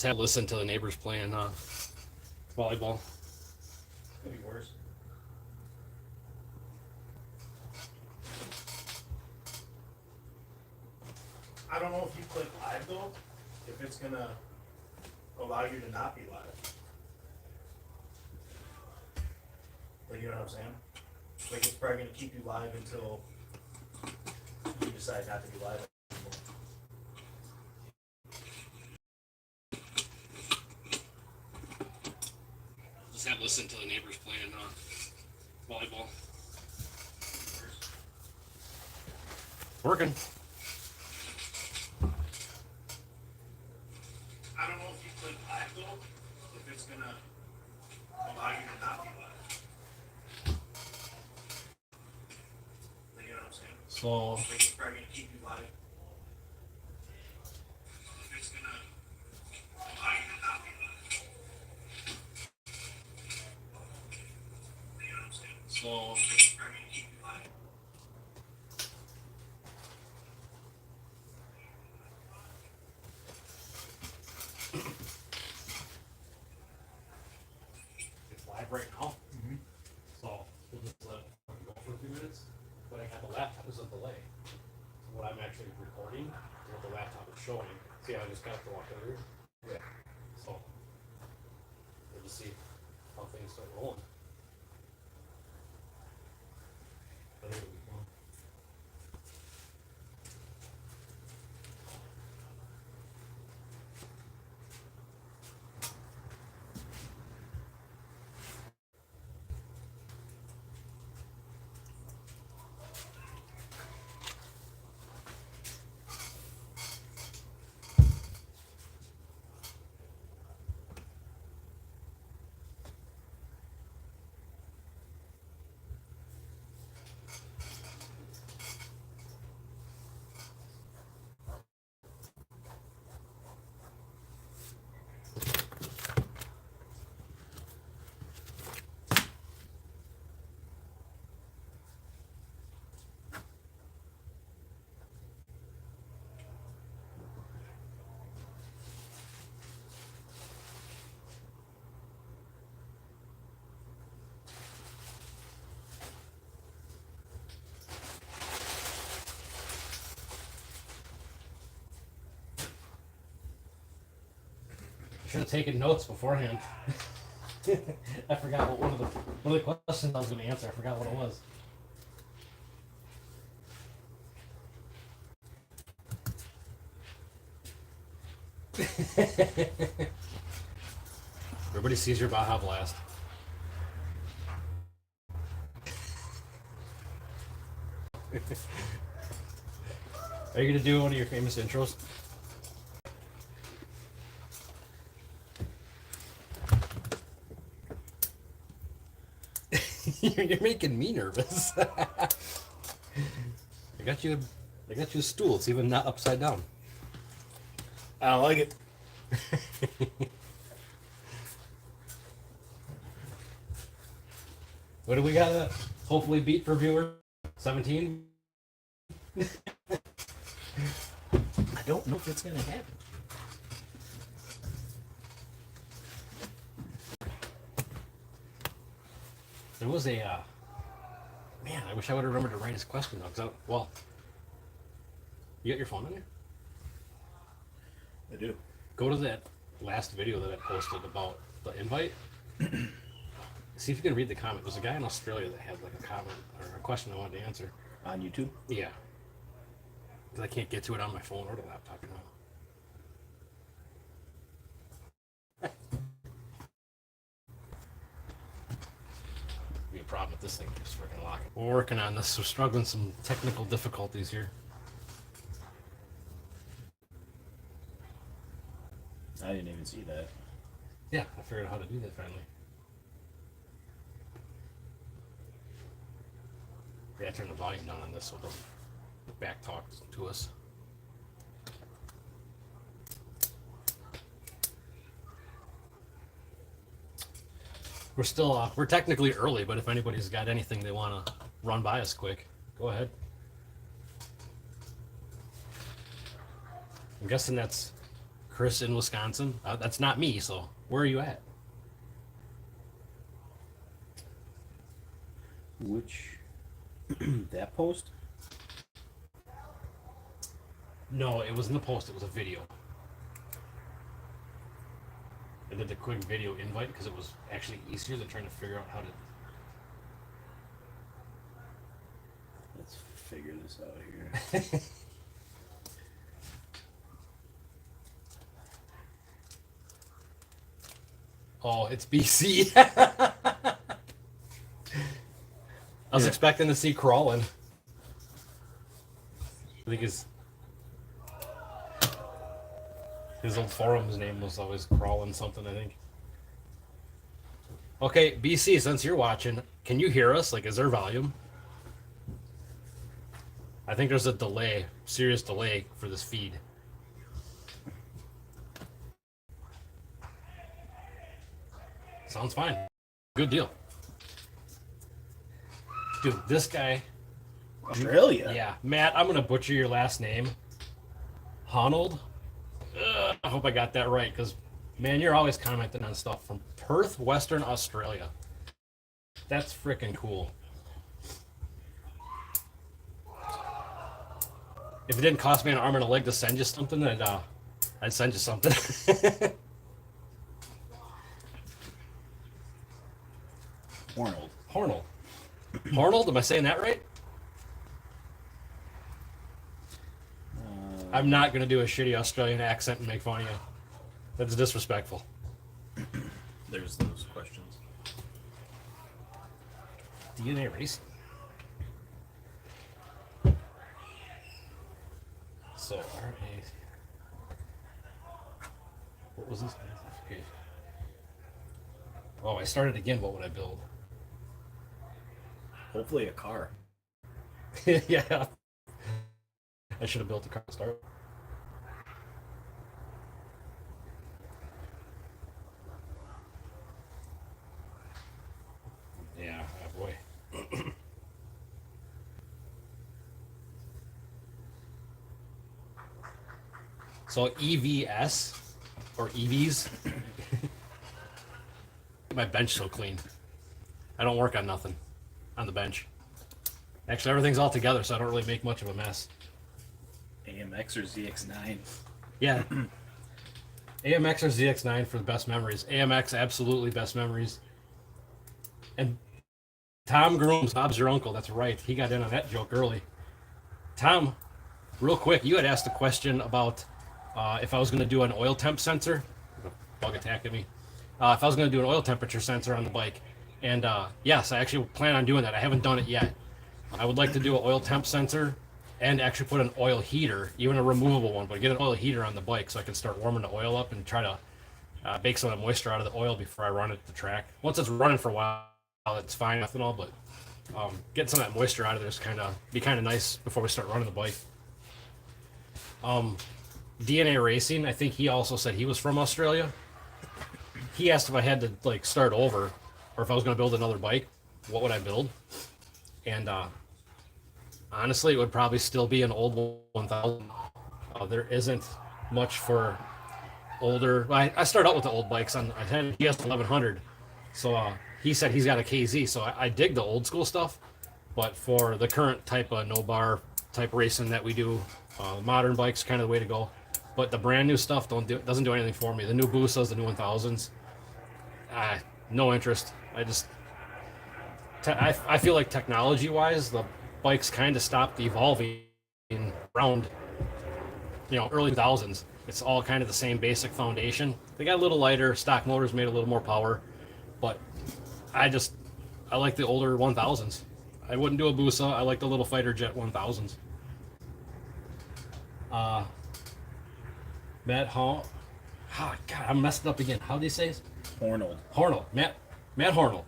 just have listened to the neighbors playing volleyball. Could be worse. I don't know if you click live though, if it's gonna allow you to not be live. Like, you know what I'm saying? Like, it's probably gonna keep you live until you decide not to be live anymore. Just have listened to the neighbors playing volleyball. Working. I don't know if you click live though, if it's gonna allow you to not be live. Like, you know what I'm saying? So Like, it's probably gonna keep you live. If it's gonna allow you to not be live. Like, you know what I'm saying? so It's probably gonna keep you live. it's live right now. So we'll just let it go for a few minutes. But I got the laptop is a delay. So what I'm actually recording is what the laptop is showing. See, I just got to walk over here. Yeah. So we'll just see how things start rolling. But it'll be fun. Should have taken notes beforehand. I forgot what one of the questions I was going to answer. I forgot what it was. Everybody sees your Baja Blast. Are you going to do one of your famous intros? You're making me nervous. I got you a stool. It's even not upside down. I don't like it. What do we got to hopefully beat for viewer? 17? I don't know if it's gonna happen. There was a man. I wish I would have remembered to write his question though. 'Cause well, you got your phone on you? I do. Go to that last video that I posted about the invite. See if you can read the comment. There's a guy in Australia that had like a comment or a question I wanted to answer. On YouTube? Yeah. Because I can't get to it on my phone or the laptop, you know. Be a problem if this thing keeps freaking locking. We're working on this. We're struggling some technical difficulties here. I didn't even see that. Yeah, I figured out how to do that finally. Yeah, turn the volume down on this so it doesn't back talk to us. We're still we're technically early, but if anybody's got anything they want to run by us quick, go ahead. I'm guessing that's Chris in Wisconsin. That's not me. So where are you at? Which that post? No, it wasn't the post. It was a video. I did the quick video invite because it was actually easier than trying to figure out how to. Let's figure this out here. Oh, it's BC. I was expecting to see crawling. I think his old forum's name was always crawling something, I think. Okay, BC, since you're watching, can you hear us? Like, is there volume? I think there's a delay, serious delay for this feed. Sounds fine. Good deal. Dude, this guy. Australia? Yeah. Matt, I'm going to butcher your last name. Honnold? I hope I got that right, because, man, you're always commenting on stuff from Perth, Western Australia. That's freaking cool. If it didn't cost me an arm and a leg to send you something, I'd send you something. Hornold. Hornold. Hornold, am I saying that right? I'm not going to do a shitty Australian accent and make fun of you. That's disrespectful. There's those questions. DNA racing. So, RA. What was this? Okay. Oh, I started again. What would I build? Hopefully a car. Yeah. I should have built a car to start. Yeah, boy. So EVS or EVs. My bench so clean. I don't work on nothing on the bench. Actually, everything's all together, so I don't really make much of a mess. AMX or ZX9? Yeah. AMX or ZX9 for the best memories. AMX, absolutely best memories. And Tom Grooms, Bob's your uncle. That's right. He got in on that joke early. Tom, real quick, you had asked a question about if I was going to do an oil temp sensor. Bug attack at me. If I was going to do an oil temperature sensor on the bike. And yes, I actually plan on doing that. I haven't done it yet. I would like to do an oil temp sensor and actually put an oil heater, even a removable one, but get an oil heater on the bike so I can start warming the oil up and try to bake some of the moisture out of the oil before I run it the track. Once it's running for a while, it's fine, ethanol, but getting some of that moisture out of there is be kind of nice before we start running the bike. DNA Racing, I think he also said he was from Australia. He asked if I had to like start over, or if I was going to build another bike, what would I build? And honestly, it would probably still be an old 1000. There isn't much for older. I start out with the old bikes. He has 1100, so he said he's got a KZ. So I dig the old school stuff, but for the current type of no bar type racing that we do, modern bikes kind of the way to go. But the brand new stuff doesn't do anything for me. The new Busas, the new 1000s, no interest. I feel like technology-wise, the bikes kind of stopped evolving around, early 2000s. It's all kind of the same basic foundation. They got a little lighter. Stock motors made a little more power, but I like the older 1000s. I wouldn't do a Busa. I like the little fighter jet 1000s. Matt Hall. Oh, God, I'm messing up again. How do you say it? Hornold. Matt Hornold.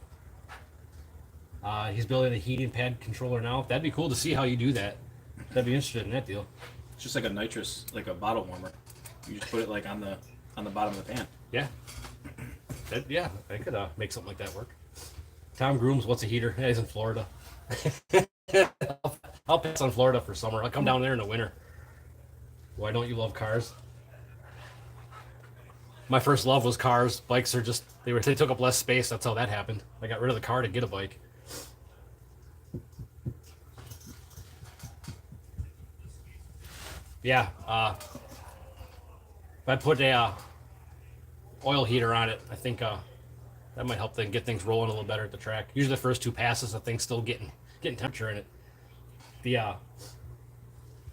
He's building a heating pad controller now. That'd be cool to see how you do that. That'd be interested in that deal. It's just like a nitrous, like a bottle warmer. You just put it like on the bottom of the pan. Yeah. I could make something like that work. Tom Grooms, what's a heater? Yeah, he's in Florida. I'll pass on Florida for summer. I'll come down there in the winter. Why don't you love cars? My first love was cars. Bikes are just they took up less space. That's how that happened. I got rid of the car to get a bike. Yeah, if I put a oil heater on it, I think that might help get things rolling a little better at the track. Usually the first two passes, the thing's still getting temperature in it. The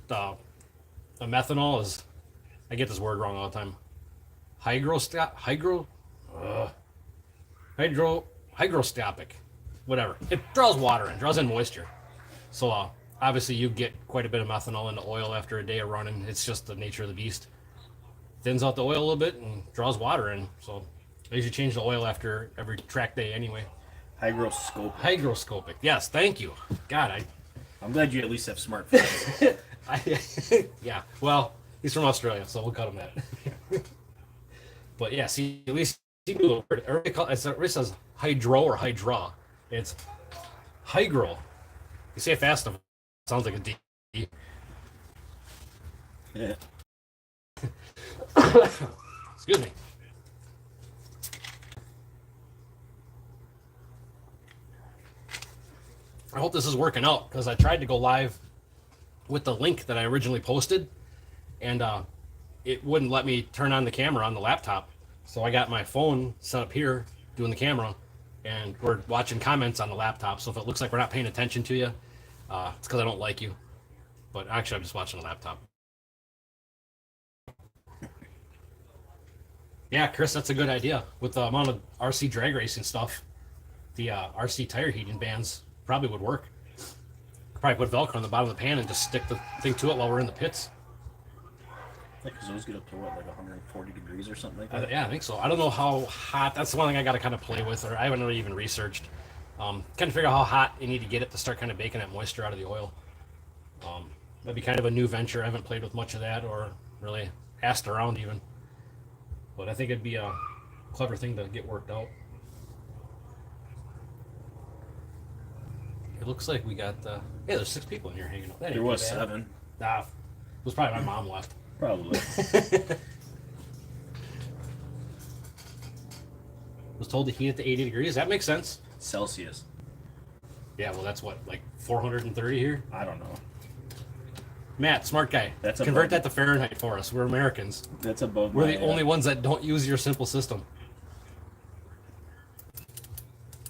the the methanol is, I get this word wrong all the time. Hygroscopic, whatever. It draws water in, draws in moisture. So obviously you get quite a bit of methanol in the oil after a day of running. It's just the nature of the beast. Thins out the oil a little bit and draws water in. So I usually change the oil after every track day anyway. Hygroscopic. Yes, thank you. God, I'm glad you at least have smart friends. yeah. Well, he's from Australia, so we'll cut him that. But yeah, see, at least he knew the word. Everybody says hydro or hydra. It's hygro. You say it fast enough, it sounds like a D. Yeah. Excuse me. I hope this is working out because I tried to go live with the link that I originally posted, and it wouldn't let me turn on the camera on the laptop. So I got my phone set up here doing the camera, and we're watching comments on the laptop. So if it looks like we're not paying attention to you, it's because I don't like you. But actually, I'm just watching the laptop. Yeah, Chris, that's a good idea. With the amount of RC drag racing stuff, the RC tire heating bands probably would work. Probably put Velcro on the bottom of the pan and just stick the thing to it while we're in the pits. Because those get up to what, like 140 degrees or something like that? Yeah, I think so. I don't know how hot. That's the one thing I got to kind of play with, or I haven't really even researched. Kind of figure out how hot you need to get it to start kind of baking that moisture out of the oil. That'd be kind of a new venture. I haven't played with much of that or really asked around even. But I think it'd be a clever thing to get worked out. It looks like we got, yeah, there's 6 people in here hanging out. There was 7. Nah, it was probably my mom left. Probably. Was told to heat it to 80 degrees. That makes sense. Celsius. Yeah, well, that's what, like 430 here? I don't know. Matt, smart guy. Convert that to Fahrenheit for us. We're Americans. That's above. We're the only ones that don't use your simple system.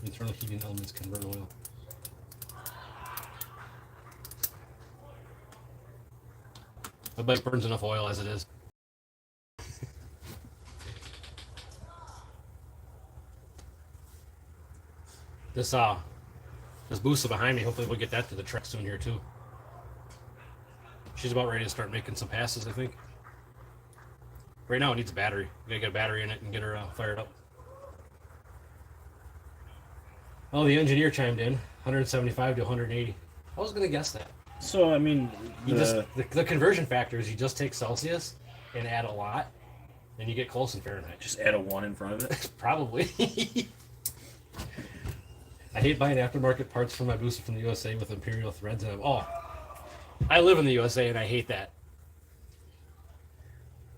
Internal heating elements convert oil. My bike burns enough oil as it is. This Boosa behind me, hopefully we'll get that to the truck soon here too. She's about ready to start making some passes, I think. Right now it needs a battery. We gotta get a battery in it and get her fired up. Oh, the engineer chimed in. 175 to 180. I was gonna guess that. So I mean, the conversion factor is you just take Celsius and add a lot, and you get close in Fahrenheit. Just add a 1 in front of it. Probably. I hate buying aftermarket parts for my booster from the USA with Imperial threads. And I live in the USA and I hate that.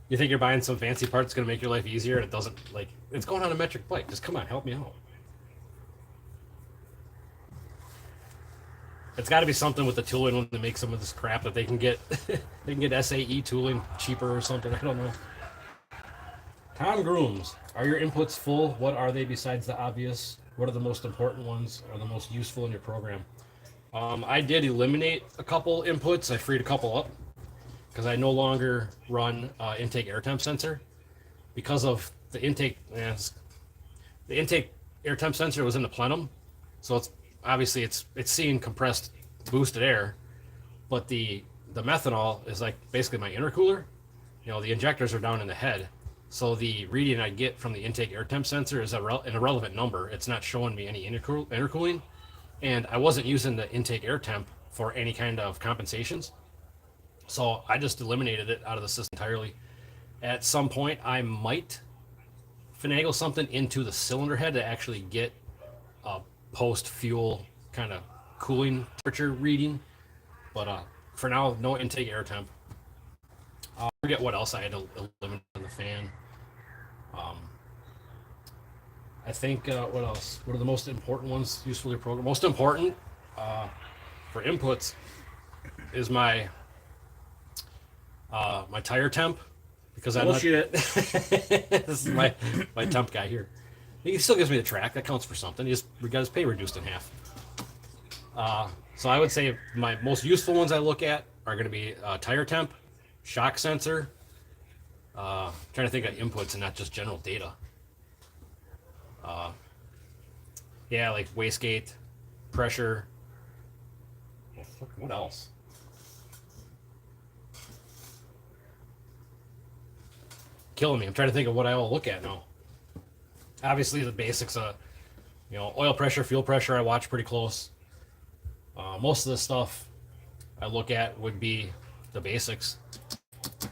You think you're buying some fancy part that's going to make your life easier, and it doesn't. Like, it's going on a metric bike. Just come on, help me out. It's got to be something with the tooling when they make some of this crap that they can get. They can get SAE tooling cheaper or something. I don't know. Tom Grooms, are your inputs full? What are they besides the obvious? What are the most important ones or the most useful in your program? I did eliminate a couple inputs. I freed a couple up because I no longer run intake air temp sensor because of the intake. The intake air temp sensor was in the plenum, so it's obviously it's seeing compressed boosted air, but the methanol is like basically my intercooler. You know, the injectors are down in the head, so the reading I get from the intake air temp sensor is an irrelevant number. It's not showing me any intercooling, and I wasn't using the intake air temp for any kind of compensations, so I just eliminated it out of the system entirely. At some point, I might finagle something into the cylinder head to actually get a post-fuel kind of cooling temperature reading, but for now, no intake air temp. I forget what else I had to eliminate on the fan. I think what else? What are the most important ones usefully programmed? Most important for inputs is my my tire temp, because I'm Bullshit. this is my temp guy here. He still gives me the track. That counts for something. He got his pay reduced in half. So I would say my most useful ones I look at are going to be tire temp, shock sensor. Trying to think of inputs and not just general data. Yeah, like wastegate, pressure. What else? Killing me. I'm trying to think of what I will look at now. Obviously, the basics of, oil pressure, fuel pressure, I watch pretty close. Most of the stuff I look at would be the basics.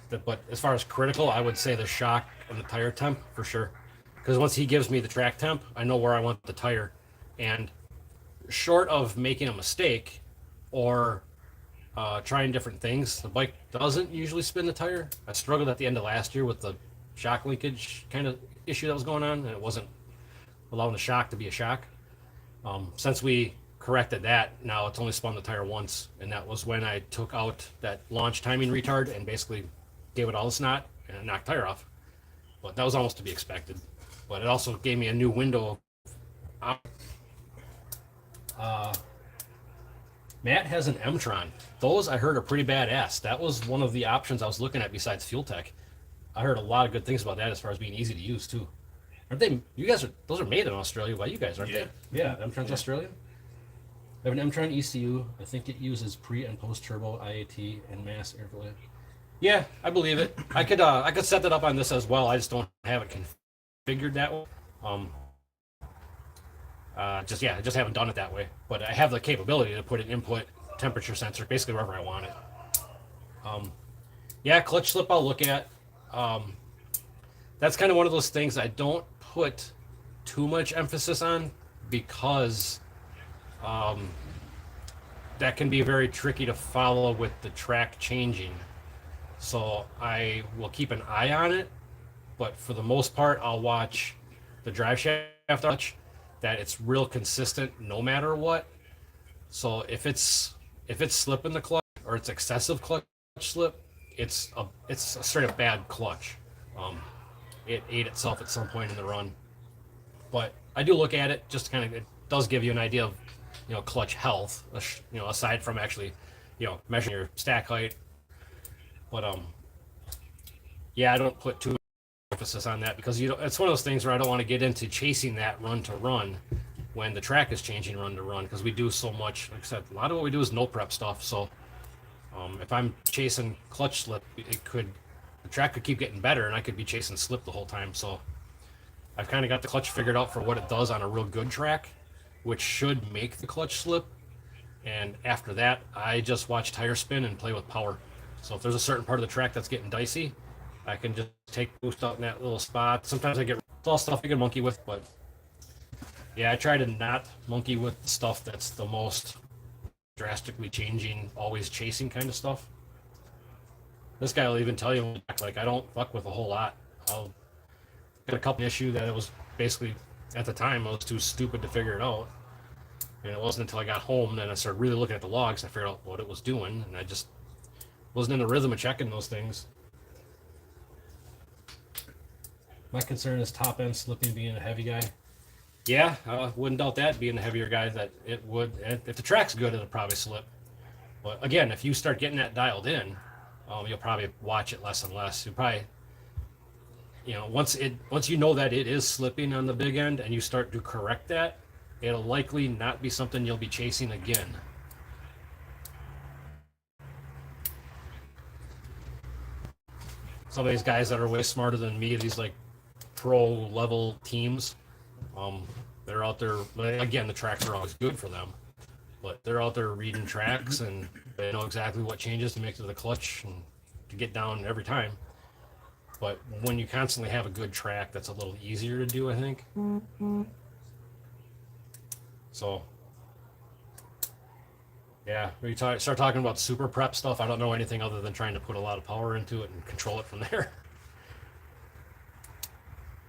But as far as critical, I would say the shock and the tire temp for sure. Because once he gives me the track temp, I know where I want the tire. And short of making a mistake or trying different things, the bike doesn't usually spin the tire. I struggled at the end of last year with the shock linkage kind of issue that was going on, and it wasn't allowing the shock to be a shock. Since we corrected that, now it's only spun the tire once, and that was when I took out that launch timing retard and basically gave it all the snot and it knocked tire off. But that was almost to be expected. But it also gave me a new window. Matt has an M-Tron. Those I heard are pretty badass. That was one of the options I was looking at besides Fuel Tech. I heard a lot of good things about that as far as being easy to use too. Aren't they? You guys those are made in Australia by you guys, aren't they? Yeah, M-Tron's Australian. I have an M-Tron ECU. I think it uses pre and post turbo IAT and mass air flow. Yeah, I believe it. I could set that up on this as well. I just don't have it configured that way. I just haven't done it that way. But I have the capability to put an input temperature sensor basically wherever I want it. Yeah, clutch slip I'll look at. That's kind of one of those things I don't put too much emphasis on because that can be very tricky to follow with the track changing. So I will keep an eye on it, but for the most part, I'll watch the drive shaft touch, that it's real consistent no matter what. So if it's slipping the clutch or it's excessive clutch slip, it's a straight up bad clutch. It ate itself at some point in the run. But I do look at it just to kind of, it does give you an idea of, clutch health, aside from actually, measuring your stack height. But yeah, I don't put too much emphasis on that because it's one of those things where I don't want to get into chasing that run to run when the track is changing run to run, because we do so much. Like I said, a lot of what we do is no prep stuff. So if I'm chasing clutch slip, the track could keep getting better, and I could be chasing slip the whole time. So I've kind of got the clutch figured out for what it does on a real good track, which should make the clutch slip. And after that, I just watch tire spin and play with power. So if there's a certain part of the track that's getting dicey, I can just take boost out in that little spot. Sometimes it's all stuff I can monkey with, but yeah, I try to not monkey with stuff that's the most drastically changing, always chasing kind of stuff. This guy will even tell you, like, I don't fuck with a whole lot. I'll get a couple issue that it was basically, at the time, I was too stupid to figure it out. And it wasn't until I got home that I started really looking at the logs, I figured out what it was doing, and I just wasn't in the rhythm of checking those things. My concern is top end slipping, being a heavy guy. Yeah, I wouldn't doubt that, being a heavier guy, that it would. And if the track's good, it'll probably slip. But again, if you start getting that dialed in, you'll probably watch it less and less. You probably, once you know that it is slipping on the big end and you start to correct that, it'll likely not be something you'll be chasing again. Some of these guys that are way smarter than me, these like pro level teams, they're out there, again, the tracks are always good for them, but they're out there reading tracks and they know exactly what changes to make to the clutch and to get down every time. But when you constantly have a good track, that's a little easier to do, I think. So yeah, when you start talking about super prep stuff, I don't know anything other than trying to put a lot of power into it and control it from there.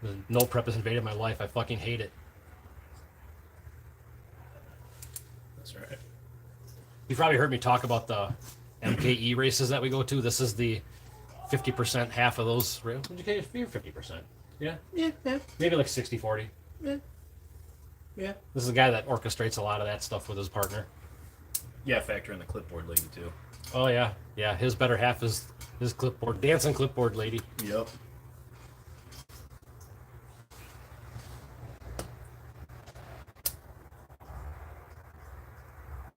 The no prep has invaded my life. I fucking hate it. That's right. You probably heard me talk about the MKE races that we go to. This is the 50% half of those. Would you get 50%? Yeah? Yeah. Maybe like 60-40. Yeah. This is the guy that orchestrates a lot of that stuff with his partner. Yeah, factor in the clipboard lady too. Oh, yeah. Yeah, his better half is his clipboard, dancing clipboard lady. Yep.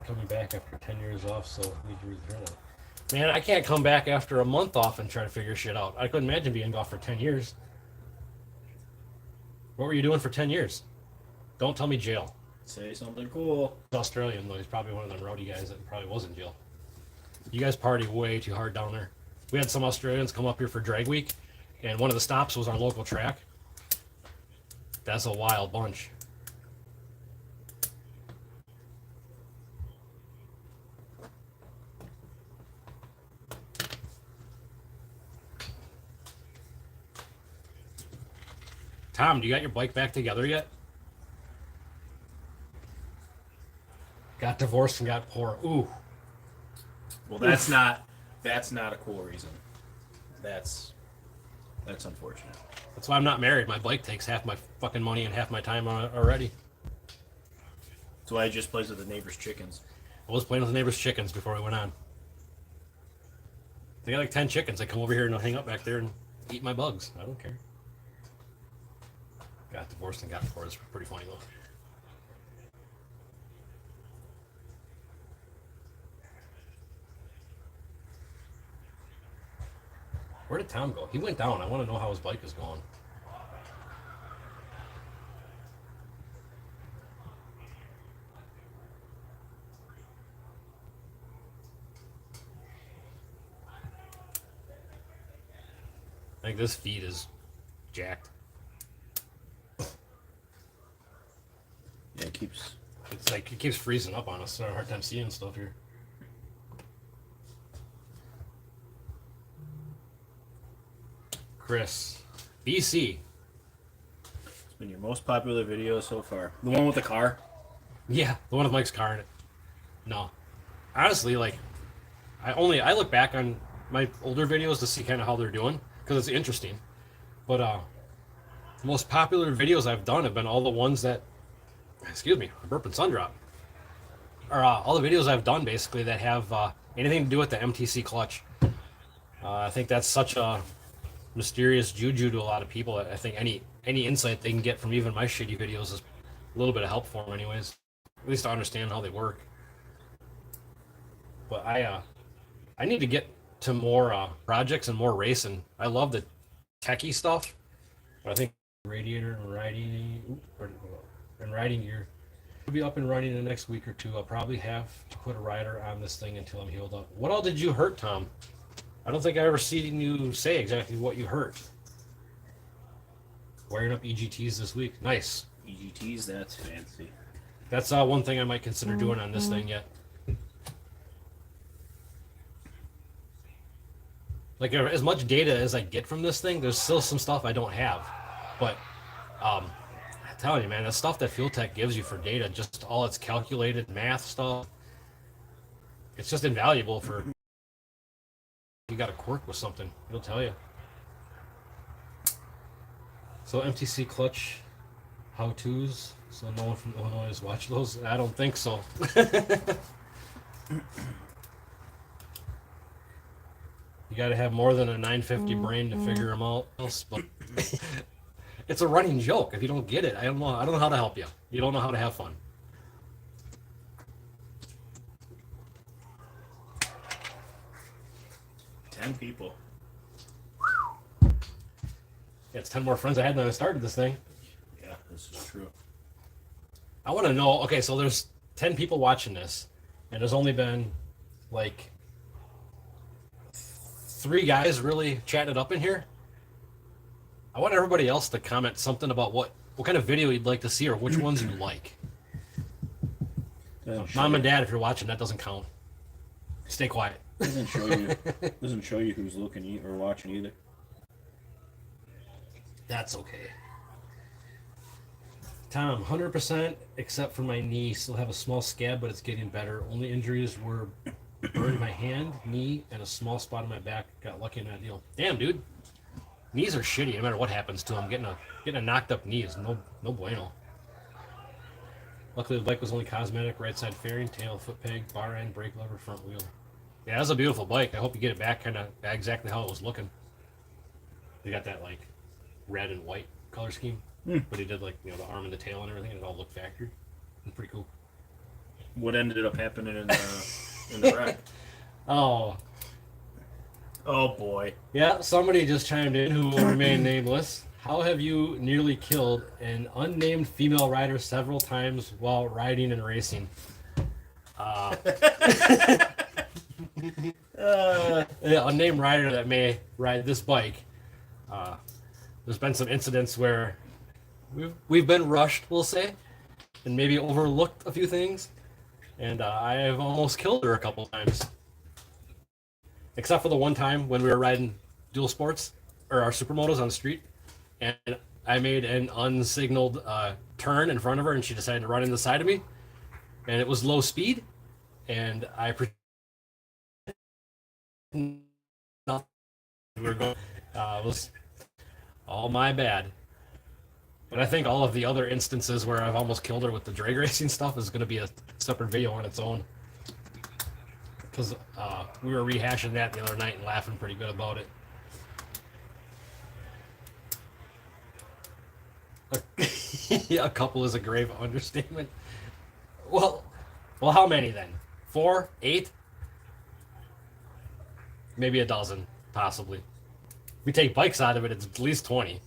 Coming back after 10 years off, so need to return it. Man, I can't come back after a month off and try to figure shit out. I couldn't imagine being off for 10 years. What were you doing for 10 years? Don't tell me jail. Say something cool. He's Australian, though. He's probably one of them rowdy guys that probably was in jail. You guys party way too hard down there. We had some Australians come up here for drag week, and one of the stops was our local track. That's a wild bunch. Tom, do you got your bike back together yet? Got divorced and got poor. Ooh. Well, that's not a cool reason. That's unfortunate. That's why I'm not married. My bike takes half my fucking money and half my time on it already. That's why I just plays with the neighbor's chickens. I was playing with the neighbor's chickens before we went on. They got like 10 chickens. I come over here and I'll hang up back there and eat my bugs. I don't care. Got divorced and got poor. It's pretty funny though. Where did Tom go? He went down. I want to know how his bike is going. I think this feed is jacked. Yeah, it keeps. It's like it keeps freezing up on us. So I have a hard time seeing stuff here. Chris, BC. It's been your most popular video so far. The one with the car. Yeah, the one with Mike's car in it. No, honestly, like I look back on my older videos to see kind of how they're doing because it's interesting. But the most popular videos I've done have been all the ones that, excuse me, burp and sun drop, or all the videos I've done basically that have anything to do with the MTC clutch. I think that's such a mysterious juju to a lot of people. I think any insight they can get from even my shitty videos is a little bit of help for them anyways, at least to understand how they work. But I need to get to more projects and more racing. I love the techie stuff, but I think radiator and riding gear will be up and running in the next week or two. I'll probably have to put a rider on this thing until I'm healed up. What all did you hurt, Tom? I don't think I ever seen you say exactly what you hurt. Wiring up EGTs this week. Nice. EGTs, that's fancy. That's one thing I might consider doing on this thing yet. Like, as much data as I get from this thing, there's still some stuff I don't have. But I'm telling you, man, the stuff that Fuel Tech gives you for data, just all its calculated math stuff, it's just invaluable for... You got a quirk with something, it'll tell you. So MTC clutch how-tos. So no one from Illinois has watched those. I don't think so. You got to have more than a 950 brain to figure them out. But it's a running joke. If you don't get it, I don't know how to help you. You don't know how to have fun. People. Yeah, it's 10 more friends I had when I started this thing. Yeah, this is true. I want to know, okay, so there's 10 people watching this, and there's only been, like, 3 guys really chatting it up in here. I want everybody else to comment something about what kind of video you'd like to see or which ones you like. Mom and Dad, if you're watching, that doesn't count. Stay quiet. Doesn't show you who's looking or watching either. That's okay. Tom, 100% except for my knee. Still have a small scab, but it's getting better. Only injuries were burned my hand, knee, and a small spot on my back. Got lucky in that deal. Damn, dude. Knees are shitty no matter what happens to them. Getting a knocked up knee is no bueno. Luckily, the bike was only cosmetic. Right side fairing, tail, foot peg, bar end, brake lever, front wheel. Yeah, that's a beautiful bike. I hope you get it back kind of exactly how it was looking. They got that like red and white color scheme, but he did like the arm and the tail and everything. And it all looked factory. It's pretty cool. What ended up happening in the wreck? Oh boy. yeah, somebody just chimed in who will remain nameless. How have you nearly killed an unnamed female rider several times while riding and racing? Yeah, unnamed rider that may ride this bike. There's been some incidents where we've been rushed, we'll say, and maybe overlooked a few things, and I have almost killed her a couple times. Except for the one time when we were riding dual sports or our supermotos on the street, and I made an unsignaled turn in front of her, and she decided to run in the side of me, and it was low speed, and we were going. It was all my bad. But I think all of the other instances where I've almost killed her with the drag racing stuff is going to be a separate video on its own. Because we were rehashing that the other night and laughing pretty good about it. Yeah, a couple is a grave understatement. Well, how many then? 4, 8? Maybe a dozen, possibly. If we take bikes out of it, it's at least 20.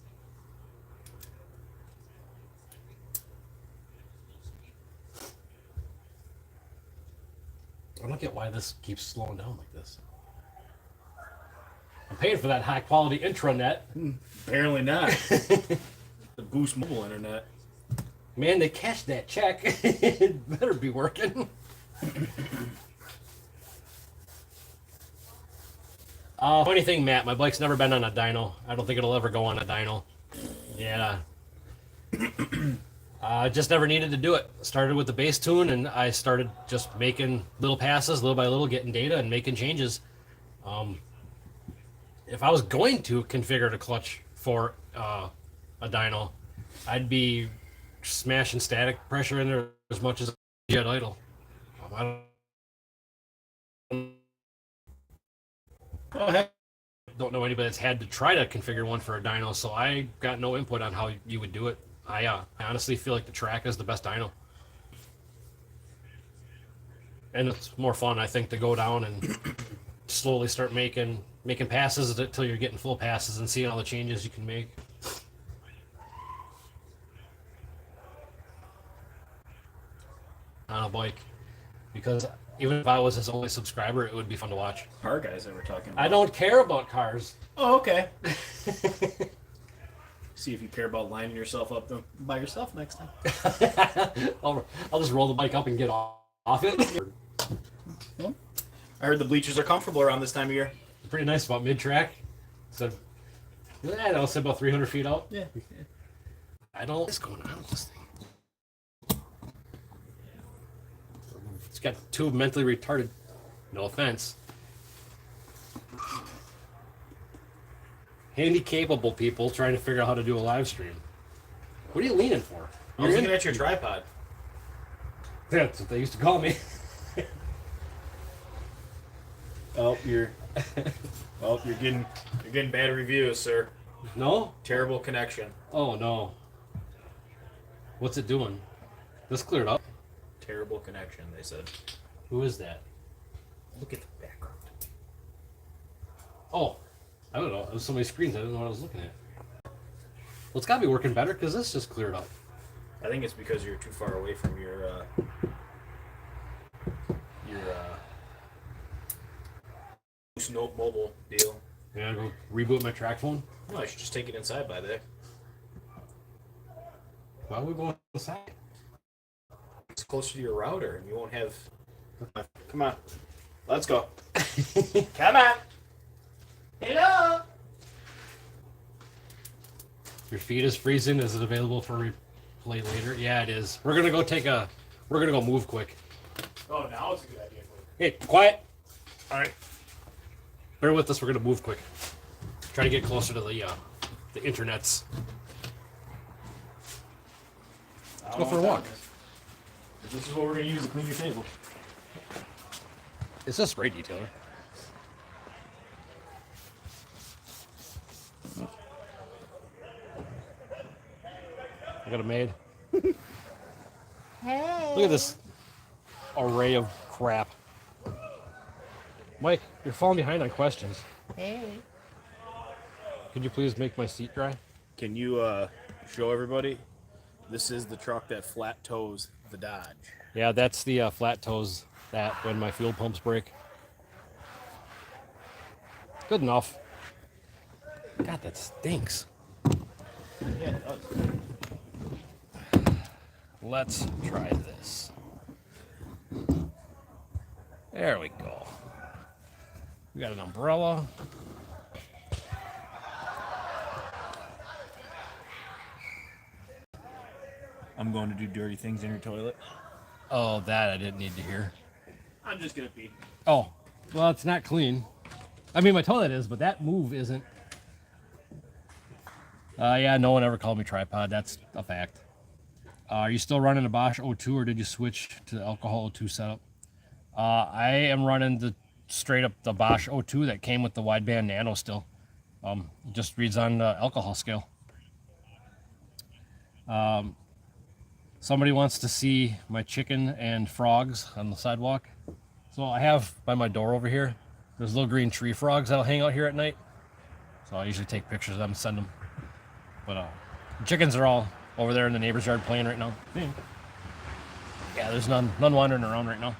I don't get why this keeps slowing down like this. I'm paying for that high quality intranet. Apparently not. The Boost Mobile internet. Man, they cashed that check. It better be working. Funny thing, Matt, my bike's never been on a dyno. I don't think it'll ever go on a dyno. Yeah. Just never needed to do it. Started with the base tune, and I started just making little passes, little by little, getting data and making changes. If I was going to configure the clutch for a dyno, I'd be smashing static pressure in there as much as at idle. I don't know anybody that's had to try to configure one for a dyno, so I got no input on how you would do it. I honestly feel like the track is the best dyno. And it's more fun, I think, to go down and slowly start making passes until you're getting full passes and seeing all the changes you can make. On a bike. Because even if I was his only subscriber, it would be fun to watch. Car guys that we're talking about. I don't care about cars. Oh, okay. See if you care about lining yourself up by yourself next time. I'll just roll the bike up and get off it. Well, I heard the bleachers are comfortable around this time of year. Pretty nice about mid-track. So, I don't say about 300 feet out. Yeah. I don't. What's going on with this thing? It's got two mentally retarded. No offense. Handy-capable people trying to figure out how to do a live stream. What are you leaning for? I was looking at your tripod. That's what they used to call me. You're getting bad reviews, sir. No? Terrible connection. Oh no. What's it doing? This cleared up. Terrible connection, they said. Who is that? Look at the background. Oh, I don't know. It was so many screens. I didn't know what I was looking at. Well, it's got to be working better because this just cleared up. I think it's because you're too far away from your Boost Note mobile deal. Yeah, go reboot my track phone. No, I should just take it inside by there. Why are we going inside? It's closer to your router, and you won't have. Come on, let's go. Come on. Hello. Your feed is freezing. Is it available for play later. Yeah, it is. We're gonna go move quick. Oh, now it's a good idea. Hey, quiet. All right. Bear with us. We're gonna move quick. Try to get closer to the internets. Let's go for a walk. This is what we're gonna use to clean your table. Is this spray detailer? I got a maid. Hey. Look at this array of crap. Mike, you're falling behind on questions. Hey. Could you please make my seat dry? Can you show everybody? This is the truck that flat toes the Dodge. Yeah, that's the flat toes that when my fuel pumps break. Good enough. God, that stinks. Yeah, it does. Let's try this. There we go. We got an umbrella. I'm going to do dirty things in your toilet. Oh, that I didn't need to hear. I'm just gonna pee. Oh, well, it's not clean. I mean, my toilet is, but that move isn't. Yeah, no one ever called me tripod. That's a fact. Are you still running a Bosch O2 or did you switch to the alcohol O2 setup? I am running the straight up the Bosch O2 that came with the wideband nano still. It just reads on the alcohol scale. Somebody wants to see my chicken and frogs on the sidewalk. So I have by my door over here, there's little green tree frogs that'll hang out here at night. So I usually take pictures of them and send them. But the chickens are all over there in the neighbor's yard playing right now. Yeah, there's none wandering around right now.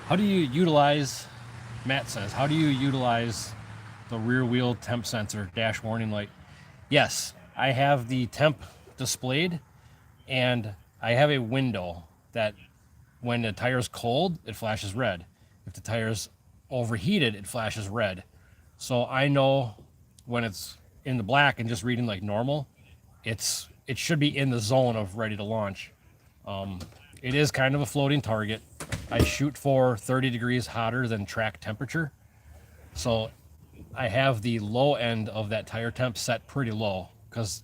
How do you utilize, Matt says, how do you utilize the rear wheel temp sensor dash warning light? Yes, I have the temp displayed and I have a window that when the tire's cold, it flashes red. If the tire's overheated, it flashes red. So I know when it's in the black and just reading like normal, it should be in the zone of ready to launch. It is kind of a floating target. I shoot for 30 degrees hotter than track temperature. So I have the low end of that tire temp set pretty low because,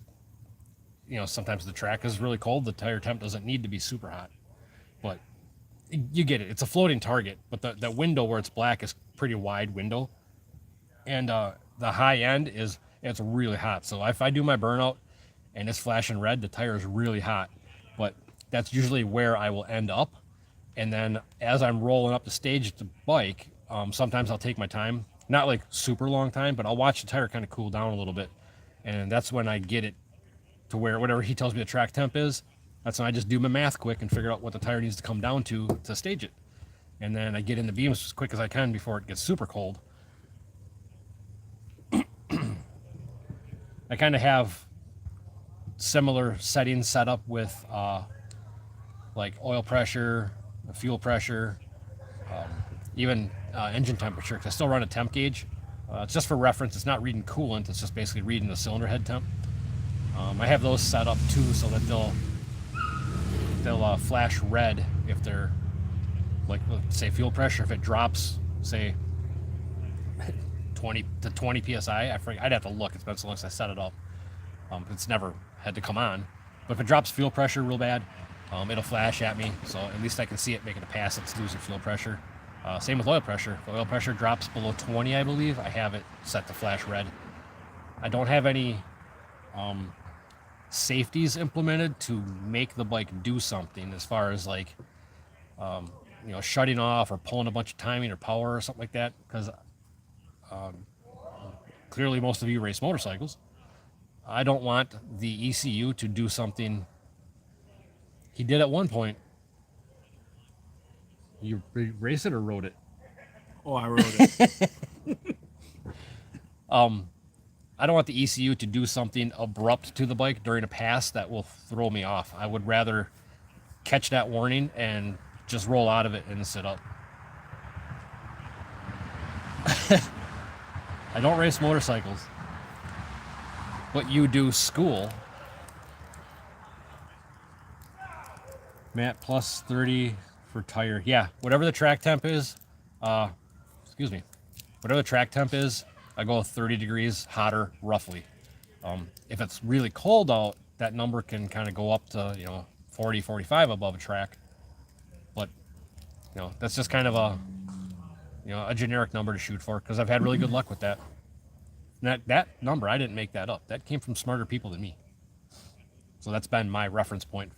you know, sometimes the track is really cold. The tire temp doesn't need to be super hot. But you get it. It's a floating target, but that window where it's black is pretty wide window. And the high end it's really hot. So if I do my burnout and it's flashing red, the tire is really hot. But that's usually where I will end up. And then as I'm rolling up the stage to bike, sometimes I'll take my time, not like super long time, but I'll watch the tire kind of cool down a little bit. And that's when I get it to where whatever he tells me the track temp is, that's when I just do my math quick and figure out what the tire needs to come down to stage it. And then I get in the beams as quick as I can before it gets super cold. I kind of have similar settings set up with like oil pressure, fuel pressure, even engine temperature, because I still run a temp gauge. It's just for reference. It's not reading coolant. It's just basically reading the cylinder head temp. I have those set up too so that they'll flash red if they're like, say, fuel pressure. If it drops, say 20 to 20 psi, I'd have to look. It's been so long since I set it up. It's never had to come on. But if it drops fuel pressure real bad, it'll flash at me. So at least I can see it making a pass. It's losing fuel pressure. Same with oil pressure. If the oil pressure drops below 20, I believe, I have it set to flash red. I don't have any safeties implemented to make the bike do something as far as like, shutting off or pulling a bunch of timing or power or something like that. Because clearly most of you race motorcycles. I don't want the ECU to do something he did at one point. You race it or rode it? Oh, I wrote it. I don't want the ECU to do something abrupt to the bike during a pass that will throw me off. I would rather catch that warning and just roll out of it and sit up. I don't race motorcycles, but you do school. Matt, plus 30 for tire. Yeah, whatever the track temp is, excuse me, whatever the track temp is, I go 30 degrees hotter, roughly. If it's really cold out, that number can kind of go up to, 40, 45 above a track. But, that's just kind of a generic number to shoot for, because I've had really good luck with that. And that number, I didn't make that up. That came from smarter people than me. So that's been my reference point,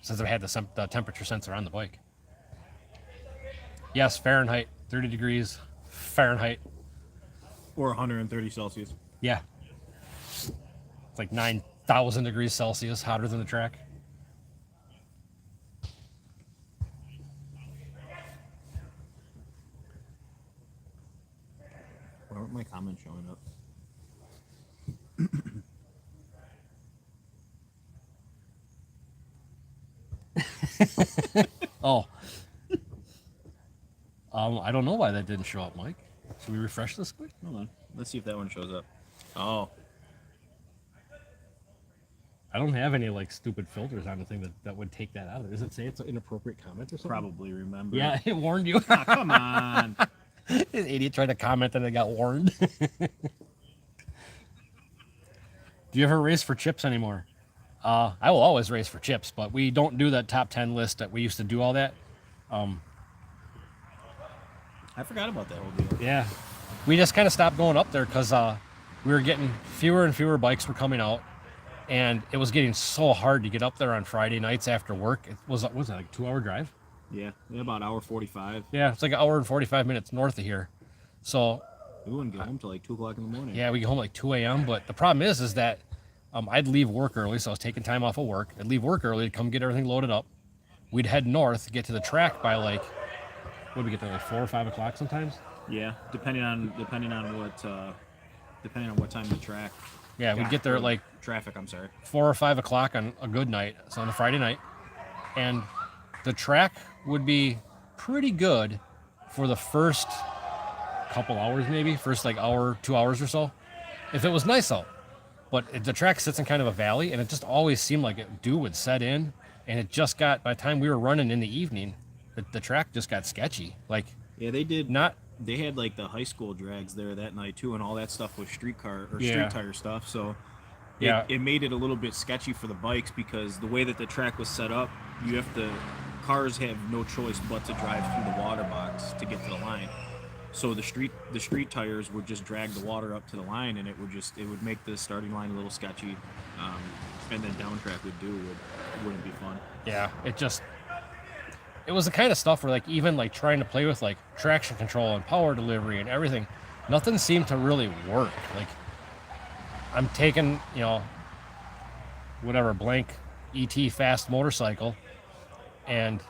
since I've had the temperature sensor on the bike. Yes, Fahrenheit, 30 degrees Fahrenheit. Or 130 Celsius. Yeah. It's like 9,000 degrees Celsius, hotter than the track. Why aren't my comments showing up? Oh. I don't know why that didn't show up, Mike. Should we refresh this quick? Hold on. Let's see if that one shows up. Oh. I don't have any like stupid filters on the thing that would take that out. Does it say it's an inappropriate comment or something? Probably remember. Yeah, it warned you. Oh, come on. An idiot tried to comment and it got warned. Do you ever race for chips anymore? I will always race for chips, but we don't do that top 10 list that we used to do all that. I forgot about that whole deal. Yeah. We just kind of stopped going up there because we were getting fewer and fewer bikes were coming out. And it was getting so hard to get up there on Friday nights after work. It was that like a 2-hour drive? Yeah, about hour 45. Yeah, it's like an hour and 45 minutes north of here. So We wouldn't get home till like 2 o'clock in the morning. yeah, we get home like 2 a.m. But the problem is that I'd leave work early, so I was taking time off of work. I'd leave work early to come get everything loaded up. We'd head north, get to the track by like, what did we get there, like 4 or 5 o'clock sometimes? Yeah, depending on what time the track. Yeah, we'd get there at like traffic. I'm sorry. 4 or 5 o'clock on a good night, so on a Friday night, and the track would be pretty good for the first couple hours, maybe first like hour, 2 hours or so, if it was nice out. But the track sits in kind of a valley, and it just always seemed like dew would set in, and it just got, by the time we were running in the evening, the track just got sketchy. Like, Yeah, they did. not They had like the high school drags there that night too, and all that stuff was street Yeah. tire stuff. So Yeah. it made it a little bit sketchy for the bikes because the way that the track was set up, cars have no choice but to drive through the water box to get to the line. So the street tires would just drag the water up to the line, and it would make the starting line a little sketchy, and then down track wouldn't be fun. Yeah, it was the kind of stuff where like even like trying to play with like traction control and power delivery and everything, nothing seemed to really work. Like, I'm taking, whatever blank ET fast motorcycle and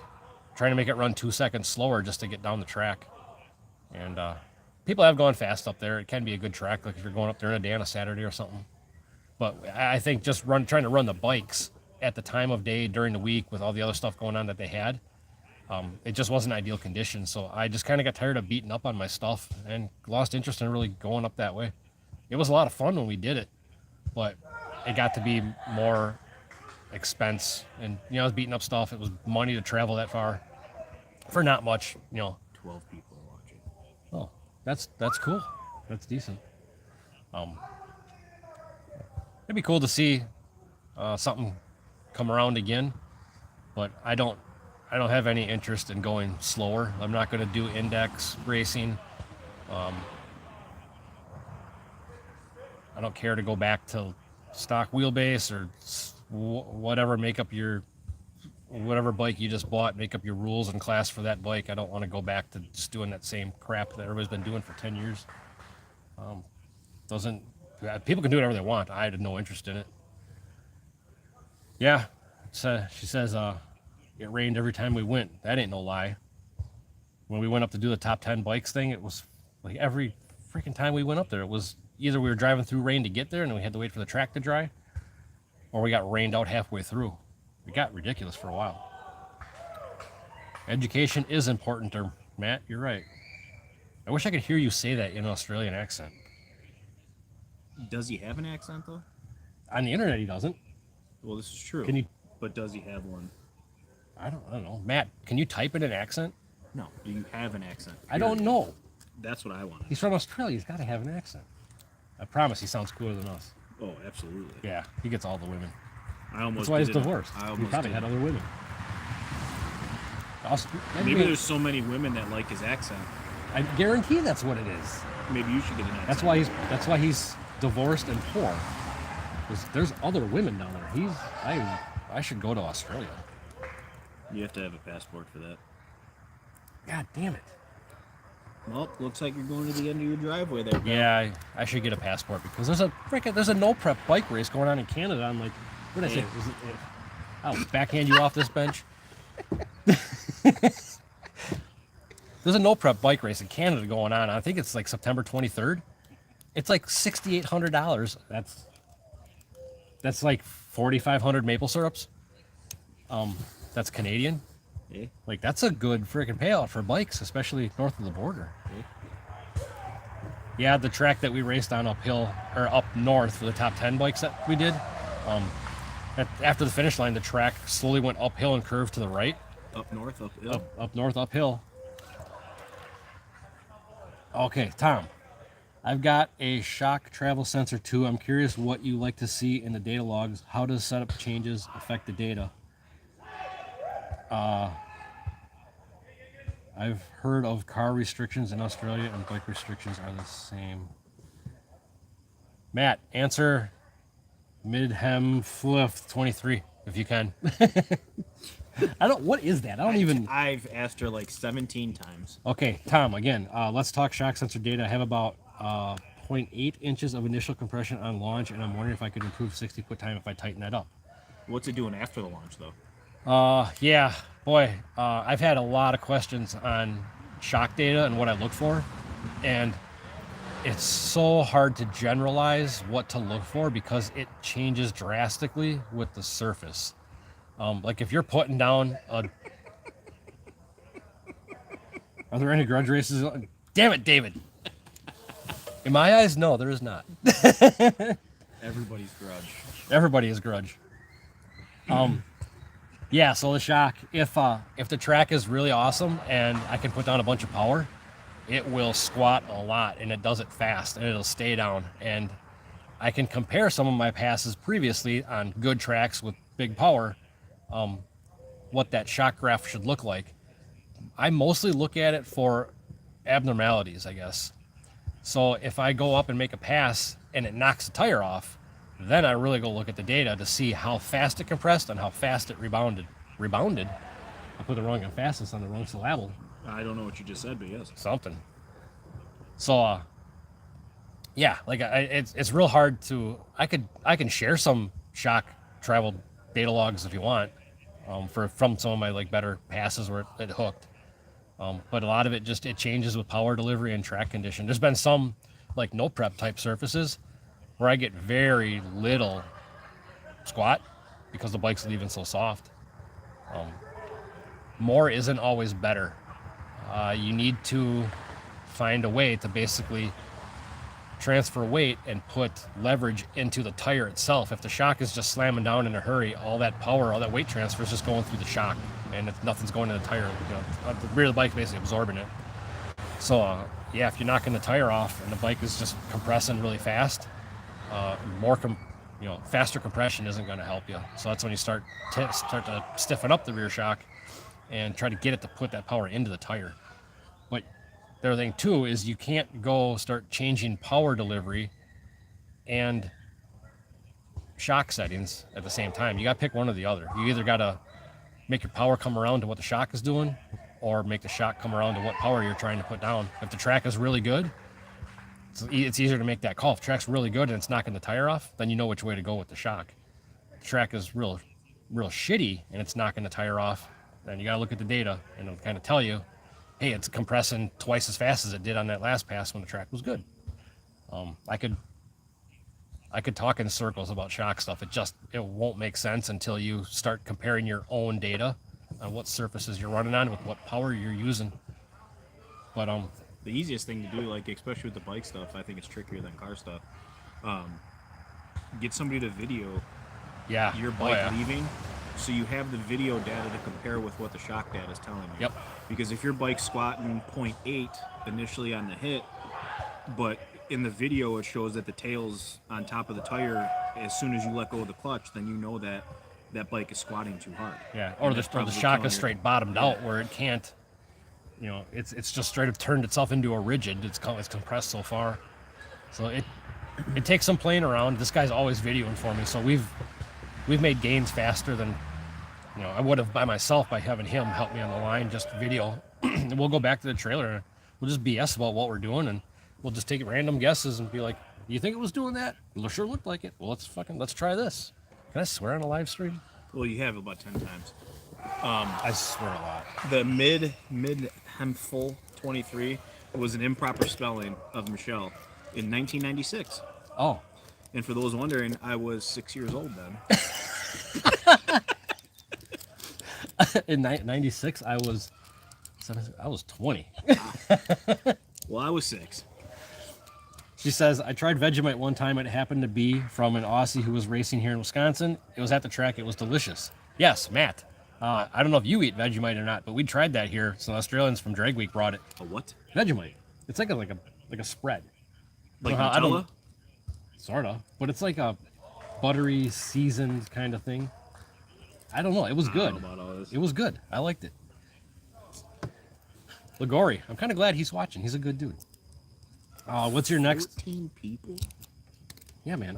trying to make it run 2 seconds slower just to get down the track. And people have gone fast up there. It can be a good track, like if you're going up there in a day on a Saturday or something. But I think just trying to run the bikes at the time of day during the week with all the other stuff going on that they had, it just wasn't ideal conditions. So I just kind of got tired of beating up on my stuff and lost interest in really going up that way. It was a lot of fun when we did it, but it got to be more expense. And, I was beating up stuff. It was money to travel that far for not much, 12 people are watching. Oh, that's cool. That's decent. It'd be cool to see something come around again, but I don't have any interest in going slower. I'm not going to do index racing. I don't care to go back to stock wheelbase or whatever. Make up whatever bike you just bought, make up your rules and class for that bike. I don't want to go back to just doing that same crap that everybody's been doing for 10 years. People can do whatever they want. I had no interest in it. Yeah, she says it rained every time we went. That ain't no lie. When we went up to do the top 10 bikes thing, it was like every freaking time we went up there, it was either we were driving through rain to get there and then we had to wait for the track to dry, or we got rained out halfway through. It got ridiculous for a while. Education is important there, Matt. You're right. I wish I could hear you say that in an Australian accent. Does he have an accent though? On the internet, he doesn't. Well, this is true. Can you? But does he have one? I don't know. Matt, can you type in an accent? No, you have an accent. I don't know. That's what I want. He's from Australia. He's got to have an accent. I promise he sounds cooler than us. Oh, absolutely. Yeah, he gets all the women. I almost. That's why he's did it. divorced. I He almost probably did had it. other women. Maybe there's so many women that like his accent. I guarantee that's what it is. Maybe you should get an accent. That's why he's divorced and poor. There's other women down there. I should go to Australia. You have to have a passport for that. God damn it. Well, looks like you're going to the end of your driveway there. Yeah, I should get a passport because there's a no prep bike race going on in Canada. I'm like, what did I say? I'll backhand you off this bench. There's a no prep bike race in Canada going on. I think it's like September 23rd. It's like $6,800. That's like 4,500 maple syrups. That's Canadian. Eh? Like that's a good freaking payout for bikes, especially north of the border. Yeah, the track that we raced on uphill or up north for the top 10 bikes that we did. After the finish line, the track slowly went uphill and curved to the right. Up north, uphill. Up north, uphill. Okay, Tom, I've got a shock travel sensor too. I'm curious what you like to see in the data logs. How does setup changes affect the data? I've heard of car restrictions in Australia and bike restrictions are the same. Matt, answer Midhem Fliff 23 if you can. What is that? I've asked her like 17 times. Okay, Tom, again, let's talk shock sensor data. I have about 0.8 inches of initial compression on launch, and I'm wondering if I could improve 60 foot time if I tighten that up. What's it doing after the launch, though? Yeah, boy, I've had a lot of questions on shock data and what I look for, and it's so hard to generalize what to look for because it changes drastically with the surface. Like if you're putting down a... Are there any grudge races? Damn it, David. In my eyes, no, there is not. Everybody's grudge. Everybody is grudge. Yeah, so the shock, if the track is really awesome and I can put down a bunch of power, it will squat a lot and it does it fast and it'll stay down. And I can compare some of my passes previously on good tracks with big power, what that shock graph should look like. I mostly look at it for abnormalities, I guess. So if I go up and make a pass and it knocks the tire off, then I really go look at the data to see how fast it compressed and how fast it rebounded. Rebounded? I put the wrong emphasis on the wrong syllable. I don't know what you just said, but yes. Something. So, yeah, like it's real hard to. I can share some shock travel data logs if you want, from some of my like better passes where it hooked. But a lot of it it changes with power delivery and track condition. There's been some like no prep type surfaces where I get very little squat because the bike's leaving so soft. More isn't always better. You need to find a way to basically transfer weight and put leverage into the tire itself. If the shock is just slamming down in a hurry, all that power, all that weight transfer is just going through the shock, and nothing's going to the tire. The rear of the bike is basically absorbing it. So yeah, if you're knocking the tire off and the bike is just compressing really fast, faster compression isn't going to help you. So that's when you start to stiffen up the rear shock and try to get it to put that power into the tire. But the other thing too is you can't go start changing power delivery and shock settings at the same time. You got to pick one or the other. You either got to make your power come around to what the shock is doing, or make the shock come around to what power you're trying to put down. If the track is really good, it's easier to make that call. If the track's really good and it's knocking the tire off, then you know which way to go with the shock. If the track is real shitty and it's knocking the tire off, then you got to look at the data and it'll kind of tell you, hey, it's compressing twice as fast as it did on that last pass when the track was good. I could talk in circles about shock stuff. It won't make sense until you start comparing your own data on what surfaces you're running on with what power you're using. But the easiest thing to do, like especially with the bike stuff, I think it's trickier than car stuff. Get somebody to video your bike leaving so you have the video data to compare with what the shock data is telling you. Yep. Because if your bike's squatting 0.8 initially on the hit, but in the video it shows that the tail's on top of the tire as soon as you let go of the clutch, then you know that that bike is squatting too hard. Yeah, And or that's the probably shock telling is you- straight bottomed out where it can't, you know, it's just straight up turned itself into a rigid. It's compressed so far, so it takes some playing around. This guy's always videoing for me, so we've made gains faster than, you know, I would have by myself by having him help me on the line, just video. And we'll go back to the trailer and we'll just BS about what we're doing, and we'll just take random guesses and be like, "You think it was doing that? It sure looked like it. Well, let's try this." Can I swear on a live stream? Well, you have about 10 times. I swear a lot. The mid Hempful 23 was an improper spelling of Michelle in 1996. Oh, And for those wondering, I was 6 years old then. in 96, I was 20. Well, I was 6. She says, I tried Vegemite one time. It happened to be from an Aussie who was racing here in Wisconsin. It was at the track. It was delicious. Yes, Matt. I don't know if you eat Vegemite or not, but we tried that here. Some Australians from Drag Week brought it. A what? Vegemite. It's like a spread. Like I don't- Nutella? Sorta, but it's like a buttery, seasoned kind of thing. I don't know. It was I don't good. know about all this. It was good. I liked it. Ligori, I'm kind of glad he's watching. He's a good dude. What's your next? 14 people? Yeah, man.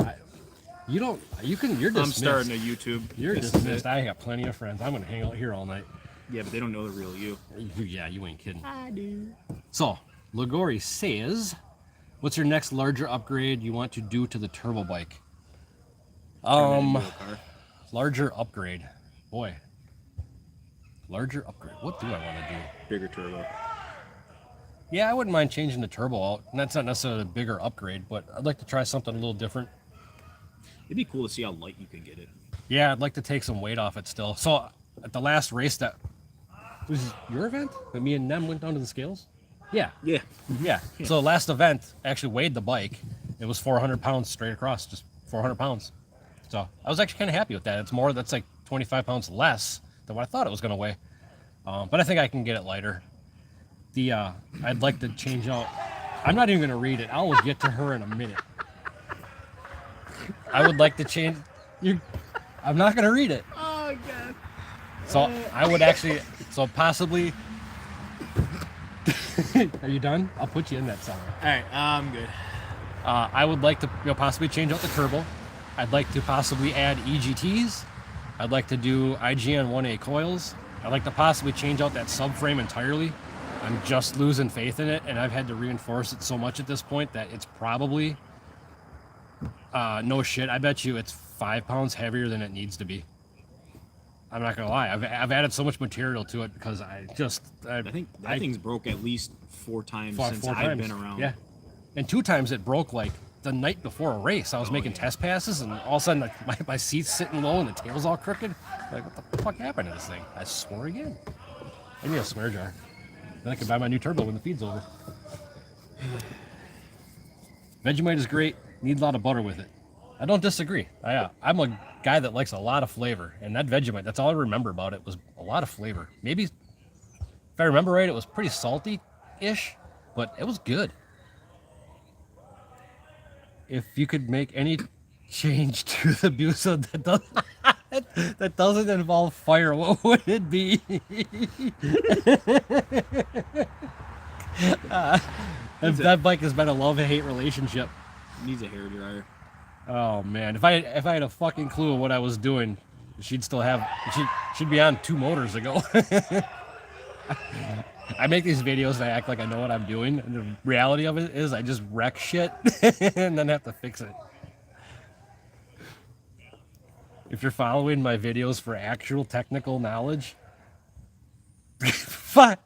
You're dismissed. I'm starting a YouTube. You're This is dismissed. it. I got plenty of friends. I'm gonna hang out here all night. Yeah, but they don't know the real you. Yeah, you ain't kidding. I do. So, Ligori says, "What's your next larger upgrade you want to do to the turbo bike?" Larger upgrade. Boy. Larger upgrade. What do I want to do? Bigger turbo. Yeah, I wouldn't mind changing the turbo out. And that's not necessarily a bigger upgrade, but I'd like to try something a little different. It'd be cool to see how light you can get it. Yeah, I'd like to take some weight off it still. So, at the last race that was your event, that me and Nem went down to the scales? Yeah. Yeah. Yeah. So last event, I actually weighed the bike. It was 400 pounds straight across, just 400 pounds. So I was actually kind of happy with that. That's like 25 pounds less than what I thought it was going to weigh. But I think I can get it lighter. I'd like to change out. I'm not even going to read it. I'll get to her in a minute. I would like to change. I'm not going to read it. Oh, God. So I would actually. So possibly. Are you done? I'll put you in that somewhere. All right, I'm good. I would like to possibly change out the turbo. I'd like to possibly add EGTs. I'd like to do IGN 1A coils. I'd like to possibly change out that subframe entirely. I'm just losing faith in it, and I've had to reinforce it so much at this point that it's probably, no shit, I bet you it's 5 pounds heavier than it needs to be. I'm not gonna lie. I've added so much material to it because I think that thing's broke at least 4 times fought since 4 I've times. been around. Yeah, and 2 times it broke like the night before a race. I was making test passes, and all of a sudden like, my seat's sitting low and the tail's all crooked. Like, what the fuck happened to this thing? I swore again. I need a swear jar. Then I can buy my new turbo when the feed's over. Vegemite is great. Need a lot of butter with it. I don't disagree. I'm a guy that likes a lot of flavor, and that Vegemite, that's all I remember about it was a lot of flavor. Maybe, if I remember right, it was pretty salty-ish, but it was good. If you could make any change to the Busa that doesn't involve fire, what would it be? That bike has been a love-hate relationship. Needs a hair dryer. Oh man, if I had a fucking clue of what I was doing, she'd be on 2 motors ago. I make these videos and I act like I know what I'm doing, and the reality of it is I just wreck shit and then have to fix it. If you're following my videos for actual technical knowledge, find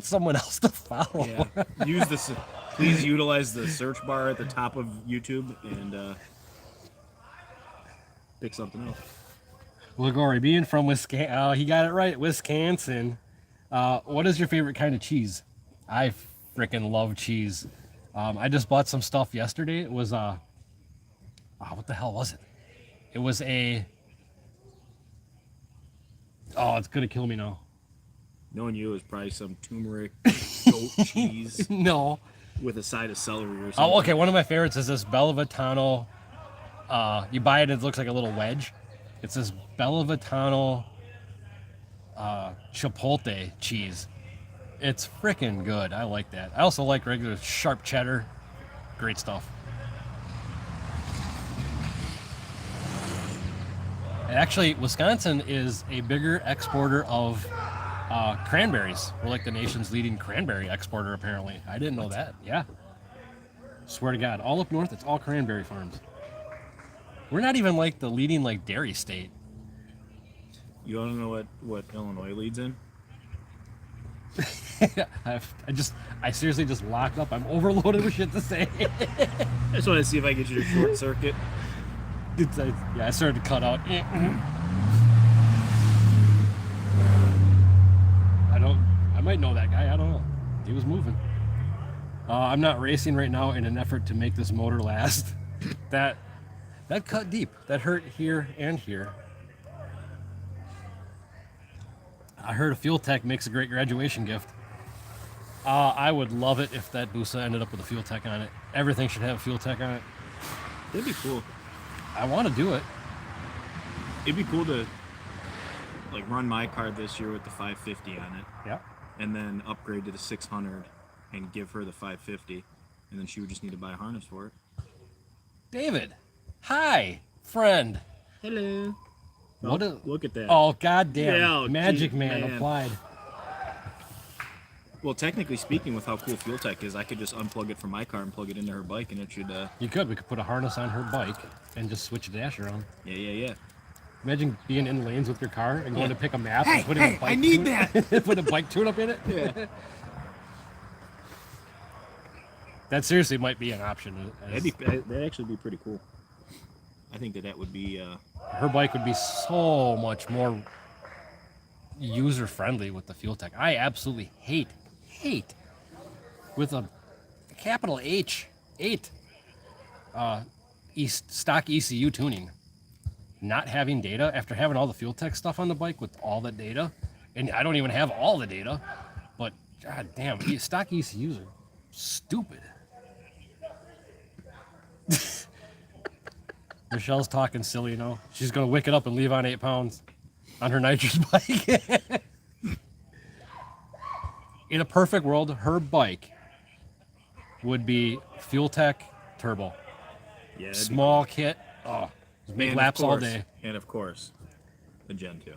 someone else to follow. Yeah. Please utilize the search bar at the top of YouTube and pick something else. Ligori, being from Wisconsin, he got it right, Wisconsin. What is your favorite kind of cheese? I freaking love cheese. I just bought some stuff yesterday. It was what the hell was it? It was a Oh, it's gonna kill me now. Knowing you is probably some turmeric goat cheese No. with a side of celery or something. Oh, okay. One of my favorites is this Bella Vitano. You buy it, it looks like a little wedge. It's this Bella Vitano chipotle cheese. It's freaking good. I like that. I also like regular sharp cheddar. Great stuff. And actually, Wisconsin is a bigger exporter of cranberries. We're like the nation's leading cranberry exporter, apparently. I didn't know that. Yeah. Swear to God. All up north, it's all cranberry farms. We're not even like the leading like dairy state. You want to know what Illinois leads in? I seriously just locked up. I'm overloaded with shit to say. I just want to see if I get you to short circuit. I started to cut out. I might know that guy. I don't know. He was moving. I'm not racing right now in an effort to make this motor last. That cut deep. That hurt here and here. I heard a fuel tech makes a great graduation gift. I would love it if that Busa ended up with a fuel tech on it. Everything should have a fuel tech on it. That'd be cool. I want to do it. It'd be cool to like run my car this year with the 550 on it. Yeah. And then upgrade to the 600 and give her the 550, and then she would just need to buy a harness for it. David, hi, friend. Hello. What Oh, look at that. Oh, goddamn. Yeah, Magic gee, man man. applied. Well, technically speaking, with how cool Fuel Tech is, I could just unplug it from my car and plug it into her bike, and it should. You could. We could put a harness on her bike and just switch the dash around. Yeah. Imagine being in lanes with your car and going to pick a map and putting a bike I need that. Put a bike tune up in it. Yeah. That seriously might be an option. That'd actually be pretty cool. I think that would be. Her bike would be so much more user friendly with the Fuel Tech. I absolutely hate with a capital H, 8 stock ECU tuning. Not having data after having all the Fuel Tech stuff on the bike with all the data, and I don't even have all the data, but god damn, stock ECUs are stupid. Michelle's talking silly, you know. She's gonna wick it up and leave on 8 pounds on her nitrous bike. In a perfect world, her bike would be Fuel Tech Turbo. Yeah. Small kit. Oh, make laps all day. And of course, the Gen 2.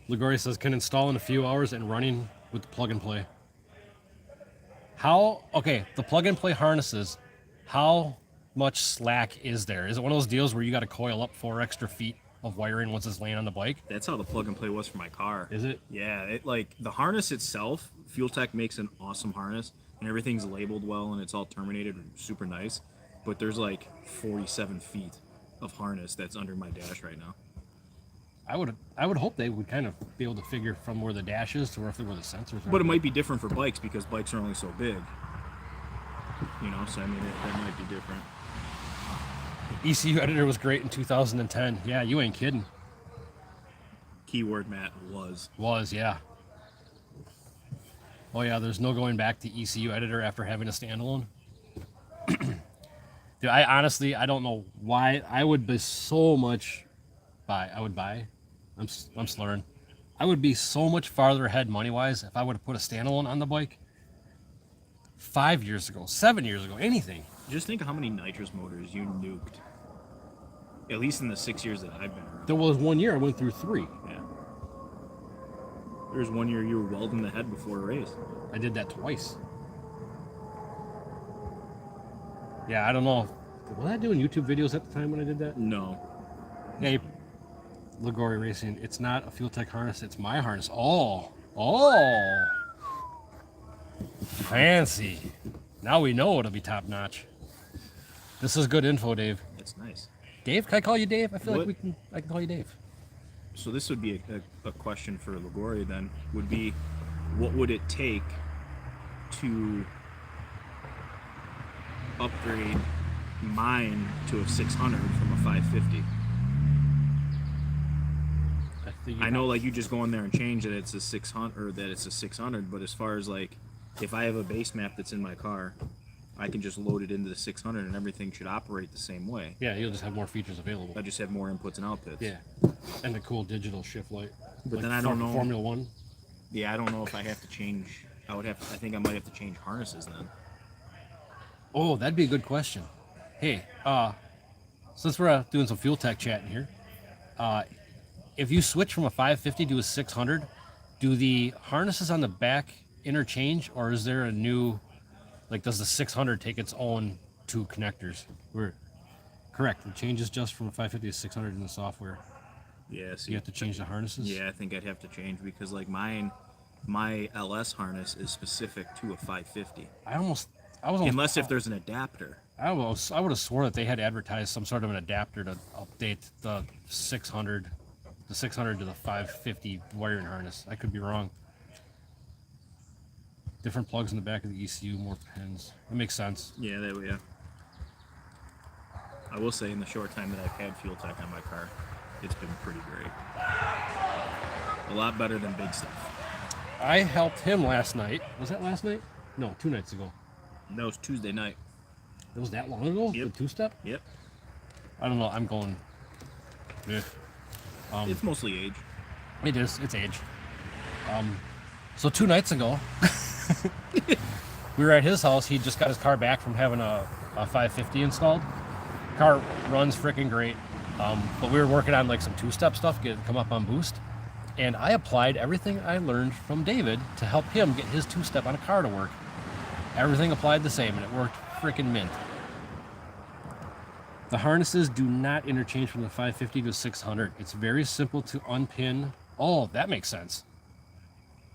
Ligori says can install in a few hours and running with the plug and play. The plug and play harnesses, how much slack is there? Is it one of those deals where you got to coil up 4 extra feet of wiring once it's laying on the bike? That's how the plug and play was for my car. Is it? Yeah, it like the harness itself, Fuel Tech makes an awesome harness and everything's labeled well and it's all terminated and super nice. But there's like 47 feet of harness that's under my dash right now. I would hope they would kind of be able to figure from where the dash is to where the sensors are. But it might be different for bikes because bikes are only so big. You know, so I mean that might be different. ECU editor was great in 2010. Yeah, you ain't kidding. Keyword Matt was. Yeah. Oh yeah, there's no going back to ECU editor after having a standalone. Dude, I don't know why I would be so much I'm slurring. I would be so much farther ahead money-wise if I would have put a standalone on the bike 5 years ago, 7 years ago, anything. Just think of how many nitrous motors you nuked. At least in the 6 years that I've been around. There was 1 year I went through 3. Yeah. There was 1 year you were welding the head before a race. I did that twice. Yeah, I don't know. Was I doing YouTube videos at the time when I did that? No. Hey, Ligori Racing, it's not a Fuel Tech harness, it's my harness. Oh. Fancy. Now we know it'll be top notch. This is good info, Dave. That's nice. Dave, can I call you Dave? I feel What? like I can call you Dave. So this would be a question for Ligori then, would be what would it take to upgrade mine to a 600 from a 550? I I know, like, you just go in there and change that it's a 600 or that it's a 600, but as far as like, if I have a base map that's in my car, I can just load it into the 600 and everything should operate the same way. Yeah, you'll just have more features available. I just have more inputs and outputs. Yeah, and the cool digital shift light. But like then I don't know. Formula One. Yeah, I don't know if I have to change. I think I might have to change harnesses then. Oh, that'd be a good question. Hey, since we're doing some fuel tech chatting here, if you switch from a 550 to a 600, do the harnesses on the back interchange, or is there a new, like, does the 600 take its own two connectors? Correct. It changes just from a 550 to 600 in the software. Yeah, So you have to change the harnesses? Yeah, I think I'd have to change because like my LS harness is specific to a 550. I was Unless if there's an adapter. I would have sworn that they had advertised some sort of an adapter to update the 600 to the 550 wiring harness. I could be wrong. Different plugs in the back of the ECU, more pins. That makes sense. Yeah, yeah. I will say in the short time that I've had fuel tech on my car, it's been pretty great. A lot better than big stuff. I helped him last night. Was that last night? No, 2 nights ago. That was Tuesday night. It was that long ago? Yep. The two-step? Yep. I don't know. I'm going... Yeah. It's mostly age. It is. It's age. So 2 nights ago, we were at his house. He just got his car back from having a 550 installed. Car runs freaking great. But we were working on like some two-step stuff, get it come up on boost. And I applied everything I learned from David to help him get his two-step on a car to work. Everything applied the same, and it worked freaking mint. The harnesses do not interchange from the 550 to 600. It's very simple to unpin. Oh, that makes sense.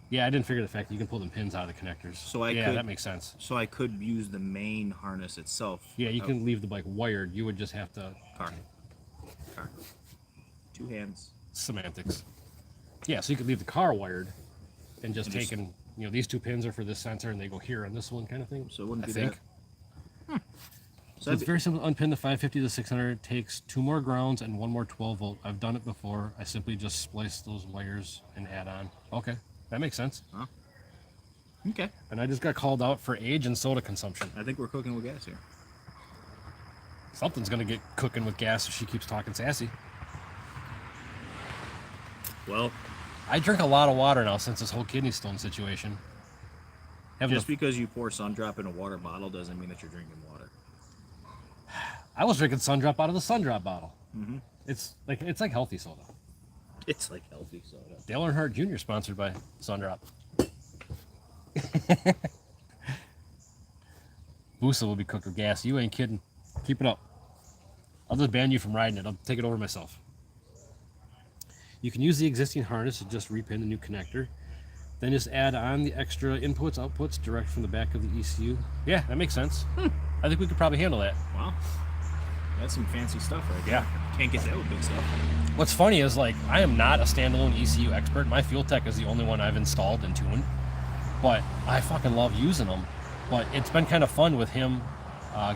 Yeah, I didn't figure the fact that you can pull them pins out of the connectors. So that makes sense. So I could use the main harness itself. Yeah, you can leave the bike wired. You would just have to... Car. 2 hands. Semantics. Yeah, so you could leave the car wired and just these 2 pins are for this sensor and they go here on this one kind of thing. So it wouldn't be think. that. So it's very simple to unpin the 550 to 600. It takes 2 more grounds and 1 more 12 volt. I've done it before. I simply just splice those wires and add on. Okay, that makes sense. Huh? Okay. And I just got called out for age and soda consumption. I think we're cooking with gas here. Something's gonna get cooking with gas if she keeps talking sassy. Well, I drink a lot of water now since this whole kidney stone situation. just because you pour Sundrop in a water bottle doesn't mean that you're drinking water. I was drinking Sundrop out of the Sundrop bottle. Mm-hmm. It's like healthy soda. It's like healthy soda. Dale Earnhardt Jr. sponsored by Sundrop. Busa will be cooked with gas. You ain't kidding. Keep it up. I'll just ban you from riding it. I'll take it over myself. You can use the existing harness to just repin the new connector. Then just add on the extra inputs, outputs direct from the back of the ECU. Yeah, that makes sense. I think we could probably handle that. Wow. That's some fancy stuff right there. Yeah. Can't get that with big stuff. What's funny is, like, I am not a standalone ECU expert. My fuel tech is the only one I've installed and tuned. But I fucking love using them. But it's been kind of fun with him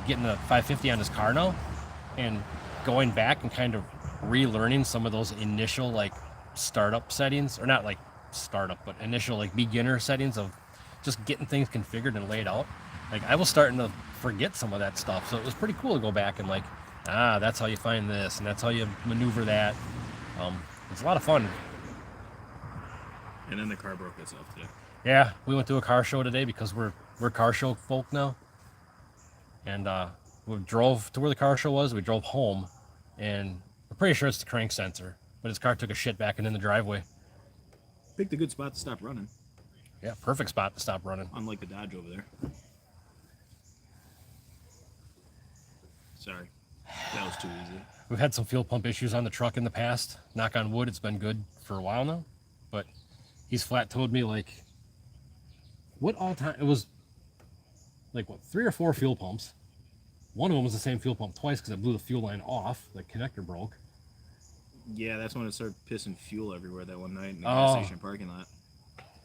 getting the 550 on his car now and going back and kind of relearning some of those initial, like, startup settings. Or not, like, startup, but initial, like, beginner settings of just getting things configured and laid out. Like, I was starting to forget some of that stuff. So it was pretty cool to go back and, like, that's how you find this, and that's how you maneuver that. It's a lot of fun. And then the car broke itself too. Yeah, we went to a car show today because we're car show folk now. And we drove to where the car show was. We drove home, and we're pretty sure it's the crank sensor. But his car took a shit back in the driveway. Picked a good spot to stop running. Yeah, perfect spot to stop running. Unlike the Dodge over there. Sorry. That was too easy. We've had some fuel pump issues on the truck in the past. Knock on wood, it's been good for a while now. But he's flat told me, like, what all time, it was like, what, 3 or 4 fuel pumps. One of them was the same fuel pump twice because it blew the fuel line off. The connector broke. Yeah, that's when it started pissing fuel everywhere that one night in the gas station parking lot.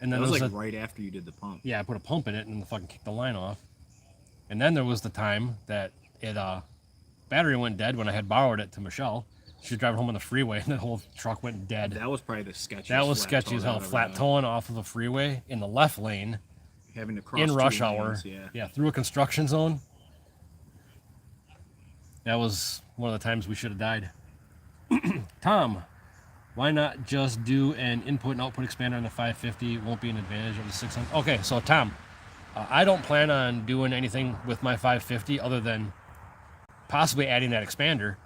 And then that was like right after you did the pump. Yeah, I put a pump in it and fucking kicked the line off. And then there was the time that it battery went dead when I had borrowed it to Michelle. She was driving home on the freeway, and the whole truck went dead. That was probably the sketchiest. That was flat sketchy toe as that hell. I've ever Flat done. towing off of a freeway in the left lane Having to cross in two rush lanes, hour. Yeah. Through a construction zone. That was one of the times we should have died. Tom, why not just do an input and output expander on the 550? Won't be an advantage of the 600. Okay, so Tom, I don't plan on doing anything with my 550 other than possibly adding that expander.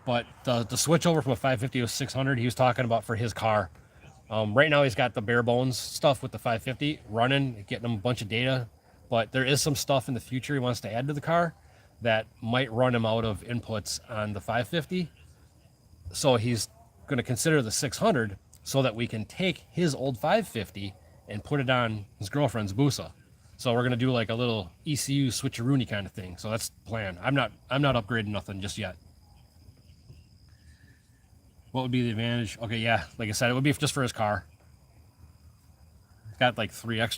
But the switch over from a 550 to a 600, he was talking about for his car. Right now, he's got the bare bones stuff with the 550 running, getting him a bunch of data. But there is some stuff in the future he wants to add to the car that might run him out of inputs on the 550. So he's going to consider the 600 so that we can take his old 550 and put it on his girlfriend's Busa. So we're going to do like a little ECU switcheroony kind of thing. So that's the plan. I'm not upgrading nothing just yet. What would be the advantage? Okay, yeah, like I said, it would be just for his car. He's got like three. I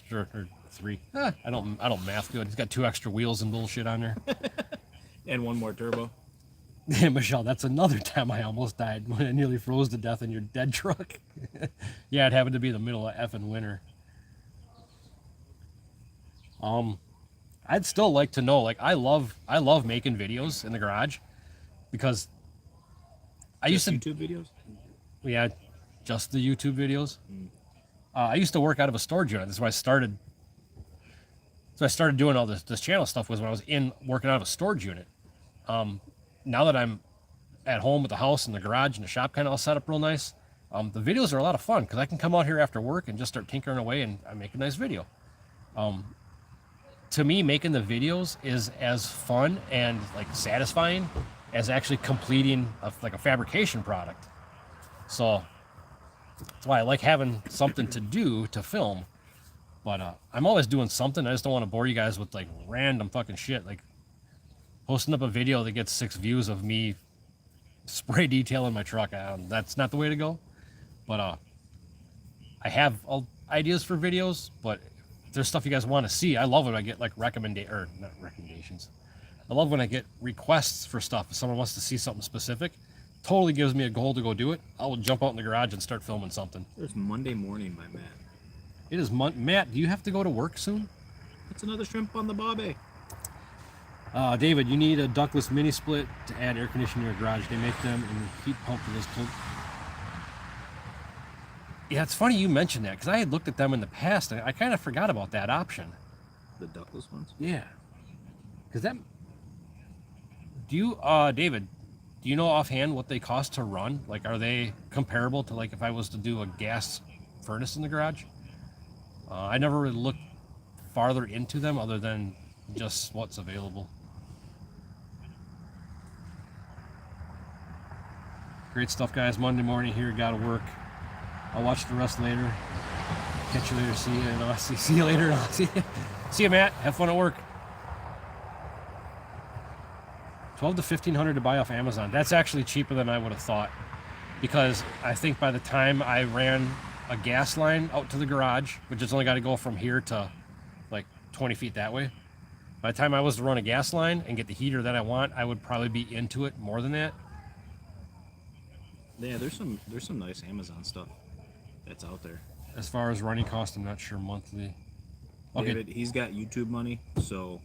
don't math good. He's got 2 extra wheels and bullshit on there. And one more turbo. Michelle, that's another time I almost died when I nearly froze to death in your dead truck. Yeah, it happened to be the middle of effing winter. I'd still like to know, like I love making videos in the garage because I used to YouTube videos. Yeah, just the YouTube videos. I used to work out of a storage unit. That's why I started. So I started doing all this channel stuff was when I was working out of a storage unit. Now that I'm at home with the house and the garage and the shop kind of all set up real nice, the videos are a lot of fun because I can come out here after work and just start tinkering away and I make a nice video. To me, making the videos is as fun and like satisfying as actually completing a fabrication product. So that's why I like having something to do to film. But I'm always doing something. I just don't want to bore you guys with like random fucking shit. Like posting up a video that gets 6 views of me spray detailing my truck. That's not the way to go. But I have ideas for videos. But if there's stuff you guys want to see, I love when I get like recommendations. I love when I get requests for stuff. If someone wants to see something specific, totally gives me a goal to go do it. I will jump out in the garage and start filming something. There's Monday morning by Matt. It is Matt, do you have to go to work soon? That's another shrimp on the bobby. David, you need a ductless mini split to add air conditioning in your garage. They make them in heat pump for this cold. Yeah, it's funny you mentioned that because I had looked at them in the past and I kind of forgot about that option. The ductless ones? Yeah. Because that... David, do you know offhand what they cost to run? Like, are they comparable to like if I was to do a gas furnace in the garage? I never really looked farther into them other than just what's available. Great stuff, guys. Monday morning here, gotta work. I'll watch the rest later. Catch you later. See you. And see you later. See you, Matt. Have fun at work. $1,200 to $1,500 to buy off Amazon. That's actually cheaper than I would have thought, because I think by the time I ran a gas line out to the garage, which has only got to go from here to like 20 feet that way, by the time I was to run a gas line and get the heater that I want, I would probably be into it more than that. Yeah, there's some nice Amazon stuff that's out there. As far as running cost, I'm not sure monthly. Okay. David, he's got YouTube money, so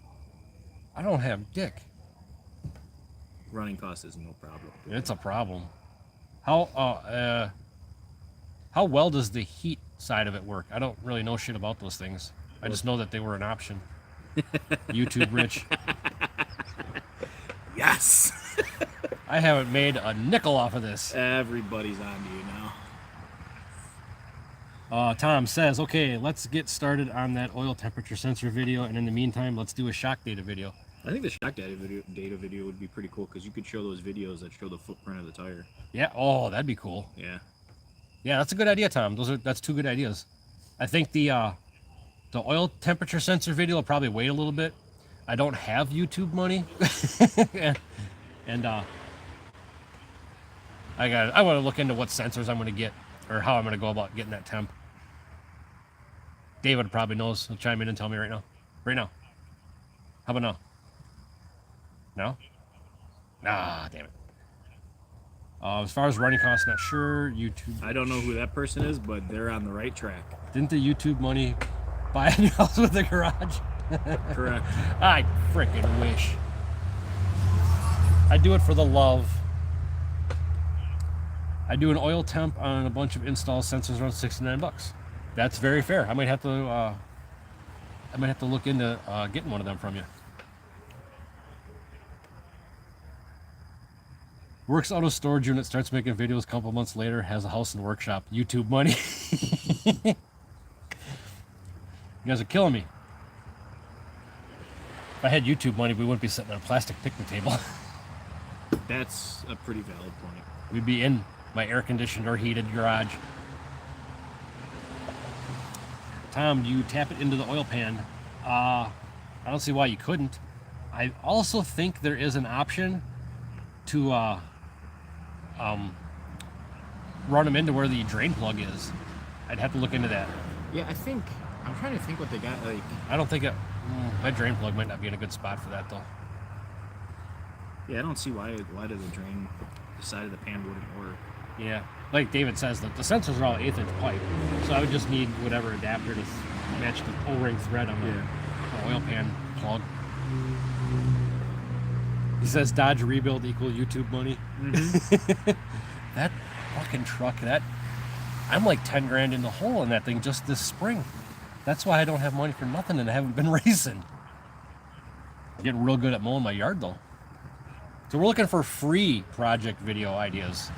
I don't have dick. running cost is no problem. It's a problem. How well does the heat side of it work? I don't really know shit about those things. I just know that they were an option. YouTube rich. Yes! I haven't made a nickel off of this. Everybody's on to you now. Tom says, okay, let's get started on that oil temperature sensor video, and in the meantime, let's do a shock data video. I think the shock data video would be pretty cool because you could show those videos that show the footprint of the tire. Yeah, oh, that'd be cool. Yeah. Yeah, that's a good idea, Tom. That's 2 good ideas. I think the oil temperature sensor video will probably wait a little bit. I don't have YouTube money, and I want to look into what sensors I'm going to get or how I'm going to go about getting that temp. David probably knows. He'll chime in and tell me right now. Right now. How about now? No? Ah, damn it. As far as running costs, not sure. YouTube. I don't know who that person is, but they're on the right track. Didn't the YouTube money buy a new house with a garage? Correct. I freaking wish. I do it for the love. I do an oil temp on a bunch of install sensors around $69. That's very fair. I might have to look into getting one of them from you. Works auto storage unit, starts making videos a couple months later, has a house and workshop. YouTube money. You guys are killing me. If I had YouTube money, we wouldn't be sitting on a plastic picnic table. That's a pretty valid point. We'd be in my air-conditioned or heated garage. Tom, do you tap it into the oil pan? I don't see why you couldn't. I also think there is an option to run them into where the drain plug is. I'd have to look into that. Yeah, I'm trying to think what they got. Like, I don't think that drain plug might not be in a good spot for that though. yeah, I don't see why does the drain, the side of the pan wouldn't work. Yeah, like David says, the sensors are all 1/8 inch pipe, so I would just need whatever adapter to match the O-ring thread on the oil pan plug. He says Dodge rebuild equal YouTube money. Mm-hmm. That fucking truck, I'm like 10 grand in the hole in that thing just this spring. That's why I don't have money for nothing and I haven't been racing. I'm getting real good at mowing my yard though. So we're looking for free project video ideas.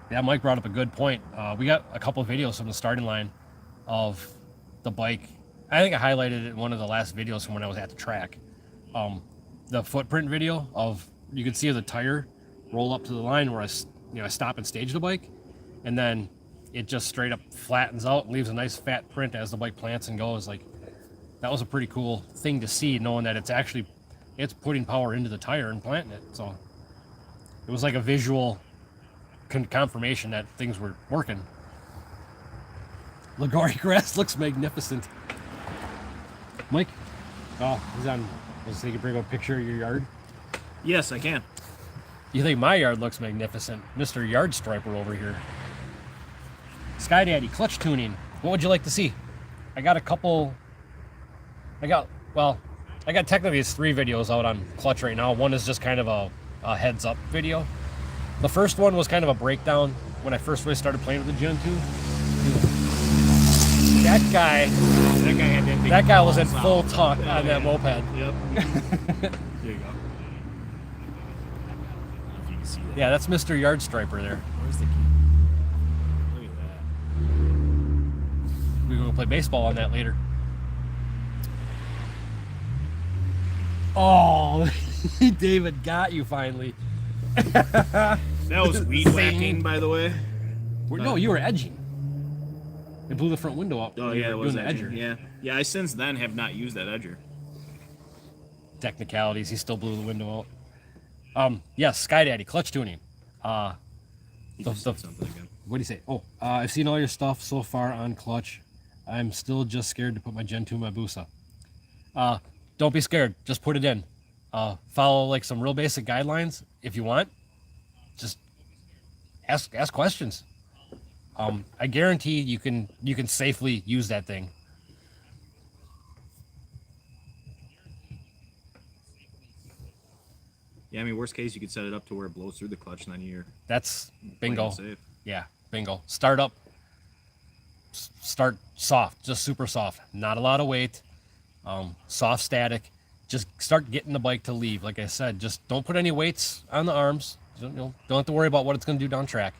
Yeah, Mike brought up a good point. We got a couple of videos from the starting line of the bike. I think I highlighted it in one of the last videos from when I was at the track. The footprint video of, you can see the tire roll up to the line where I stop and stage the bike, and then it just straight up flattens out and leaves a nice fat print as the bike plants and goes. Like, that was a pretty cool thing to see, knowing that it's putting power into the tire and planting it. So it was like a visual confirmation that things were working. Ligori grass looks magnificent. Mike, he's on. Was he can bring up a picture of your yard? Yes, I can. You think my yard looks magnificent, Mr. Yard Striper over here? Sky Daddy clutch tuning. What would you like to see? I got technically it's 3 videos out on clutch right now. One is just kind of a heads up video. The first one was kind of a breakdown when I first really started playing with the Gen 2. That guy was in full tuck on that moped. Yep. There you go. If you can see that. Yeah, that's Mr. Yard Striper there. Where's the key? Look at that. We're going to play baseball on that later. Oh, David got you finally. That was weed whacking, by the way. No, you were edging. It blew the front window up. Oh yeah, it was doing the edger. edger. Yeah. I since then have not used that edger. Technicalities. He still blew the window out. Yes, Sky Daddy clutch tuning. He just said something again. What do you say? Oh, I've seen all your stuff so far on clutch. I'm still just scared to put my Gen 2 in my Busa. Don't be scared. Just put it in. Follow like some real basic guidelines if you want. Just ask questions. I guarantee you can safely use that thing. Yeah, I mean, worst case, you could set it up to where it blows through the clutch, and then you're That's bingo. playing safe. Yeah, bingo. Start soft, just super soft. Not a lot of weight. Soft static. Just start getting the bike to leave. Like I said, just don't put any weights on the arms. Don't have to worry about what it's going to do down track.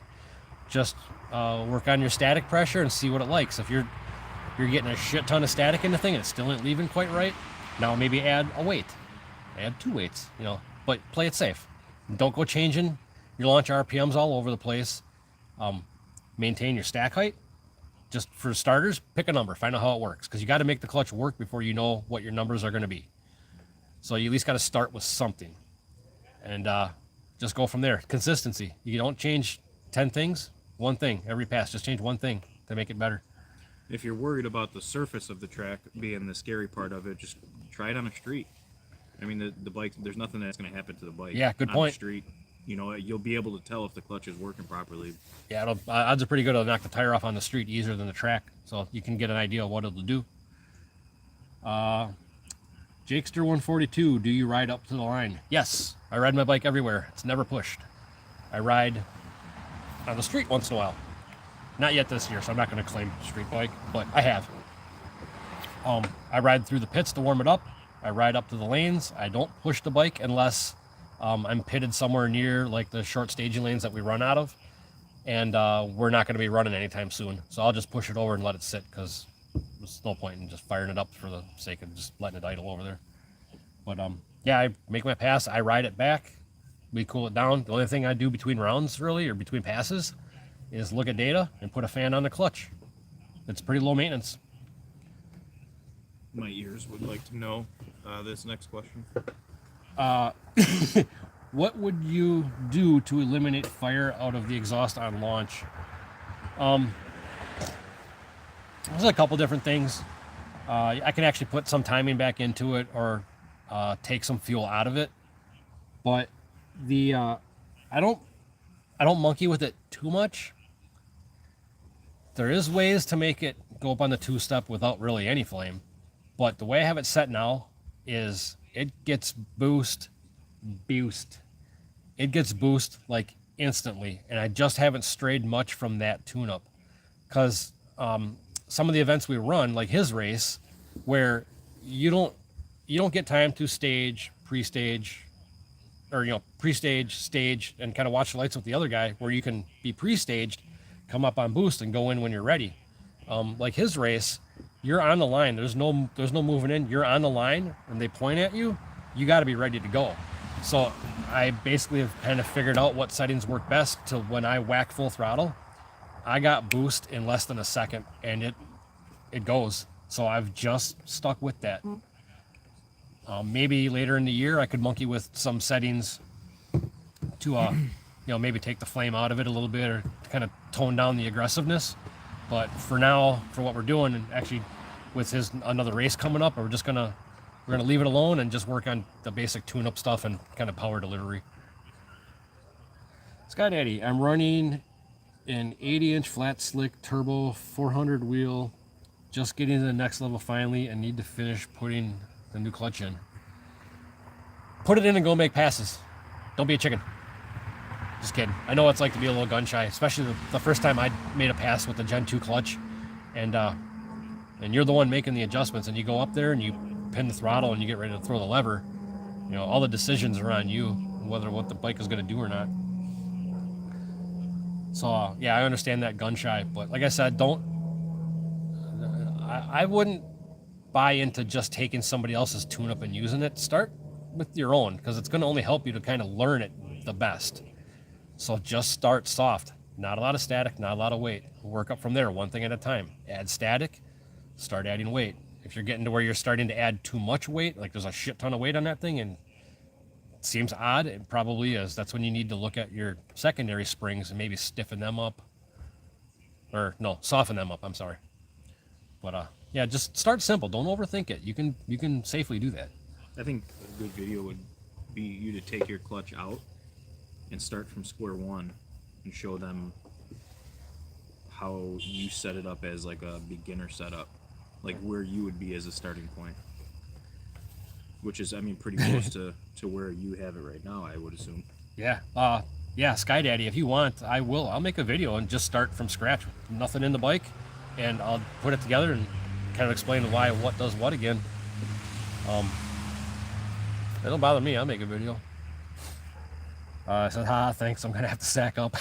Just work on your static pressure and see what it likes. If you're getting a shit ton of static in the thing and it still ain't leaving quite right, now maybe add a weight. Add 2 weights, but play it safe. Don't go changing your launch RPMs all over the place. Maintain your stack height. Just for starters, pick a number, find out how it works, because you got to make the clutch work before you know what your numbers are going to be. So you at least got to start with something, and just go from there. Consistency. You don't change 10 things, 1 thing every pass. Just change 1 thing to make it better. If you're worried about the surface of the track being the scary part of it, just try it on a street. I mean, the bike, there's nothing that's going to happen to the bike. Yeah, good on point. The street, you know, you'll be able to tell if the clutch is working properly. Yeah, odds are pretty good. It'll knock the tire off on the street easier than the track, so you can get an idea of what it'll do. Jakester 142, do you ride up to the line? Yes, I ride my bike everywhere. It's never pushed. I ride on the street once in a while. Not yet this year, so I'm not going to claim street bike, but I have. I ride through the pits to warm it up. I ride up to the lanes. I don't push the bike unless I'm pitted somewhere near like the short staging lanes that we run out of, and we're not going to be running anytime soon. So I'll just push it over and let it sit because there's no point in just firing it up for the sake of just letting it idle over there. But yeah, I make my pass. I ride it back. We cool it down. The only thing I do between rounds, really, or between passes, is look at data and put a fan on the clutch. It's pretty low maintenance. My ears would like to know this next question. What would you do to eliminate fire out of the exhaust on launch? There's a couple different things. I can actually put some timing back into it or take some fuel out of it. But I don't monkey with it too much. There is ways to make it go up on the two-step without really any flame. But the way I have it set now is it gets boost. It gets boost like instantly, and I just haven't strayed much from that tune-up. Because some of the events we run, like his race, where you don't get time to stage, pre-stage, or pre-stage, stage, and kind of watch the lights with the other guy, where you can be pre-staged, come up on boost, and go in when you're ready. Like his race, you're on the line. There's no moving in. You're on the line, and they point at you. You got to be ready to go. So I basically have kind of figured out what settings work best to when I whack full throttle. I got boost in less than a second, and it goes. So I've just stuck with that. Maybe later in the year I could monkey with some settings to maybe take the flame out of it a little bit or kind of tone down the aggressiveness. But for now, for what we're doing, and actually with another race coming up, we're gonna leave it alone and just work on the basic tune-up stuff and kind of power delivery. Sky Daddy, I'm running an 80-inch flat slick turbo 400 wheel, just getting to the next level finally, and need to finish putting the new clutch in. Put it in and go make passes. Don't be a chicken. Just kidding. I know what it's like to be a little gun shy, especially the first time I made a pass with the Gen 2 clutch, and you're the one making the adjustments, and you go up there and you pin the throttle and you get ready to throw the lever. All the decisions are on you, whether what the bike is going to do or not. So yeah, I understand that gun shy, but like I said, I wouldn't buy into just taking somebody else's tune-up and using it. Start with your own, because it's going to only help you to kind of learn it the best. So just start soft. Not a lot of static, not a lot of weight. Work up from there, one thing at a time. Add static, start adding weight. If you're getting to where you're starting to add too much weight, like there's a shit ton of weight on that thing and it seems odd, it probably is. That's when you need to look at your secondary springs and maybe stiffen them up. Or no, soften them up, I'm sorry. But yeah, just start simple. Don't overthink it. You can safely do that. I think a good video would be you to take your clutch out and start from square one and show them how you set it up as like a beginner setup, like where you would be as a starting point, which is, I mean, pretty close to where you have it right now, I would assume. Yeah. Yeah, Sky Daddy, if you want, I'll make a video and just start from scratch, nothing in the bike, and I'll put it together and kind of explain why what does what again. It don't bother me. I'll make a video. I said, thanks. I'm gonna have to sack up.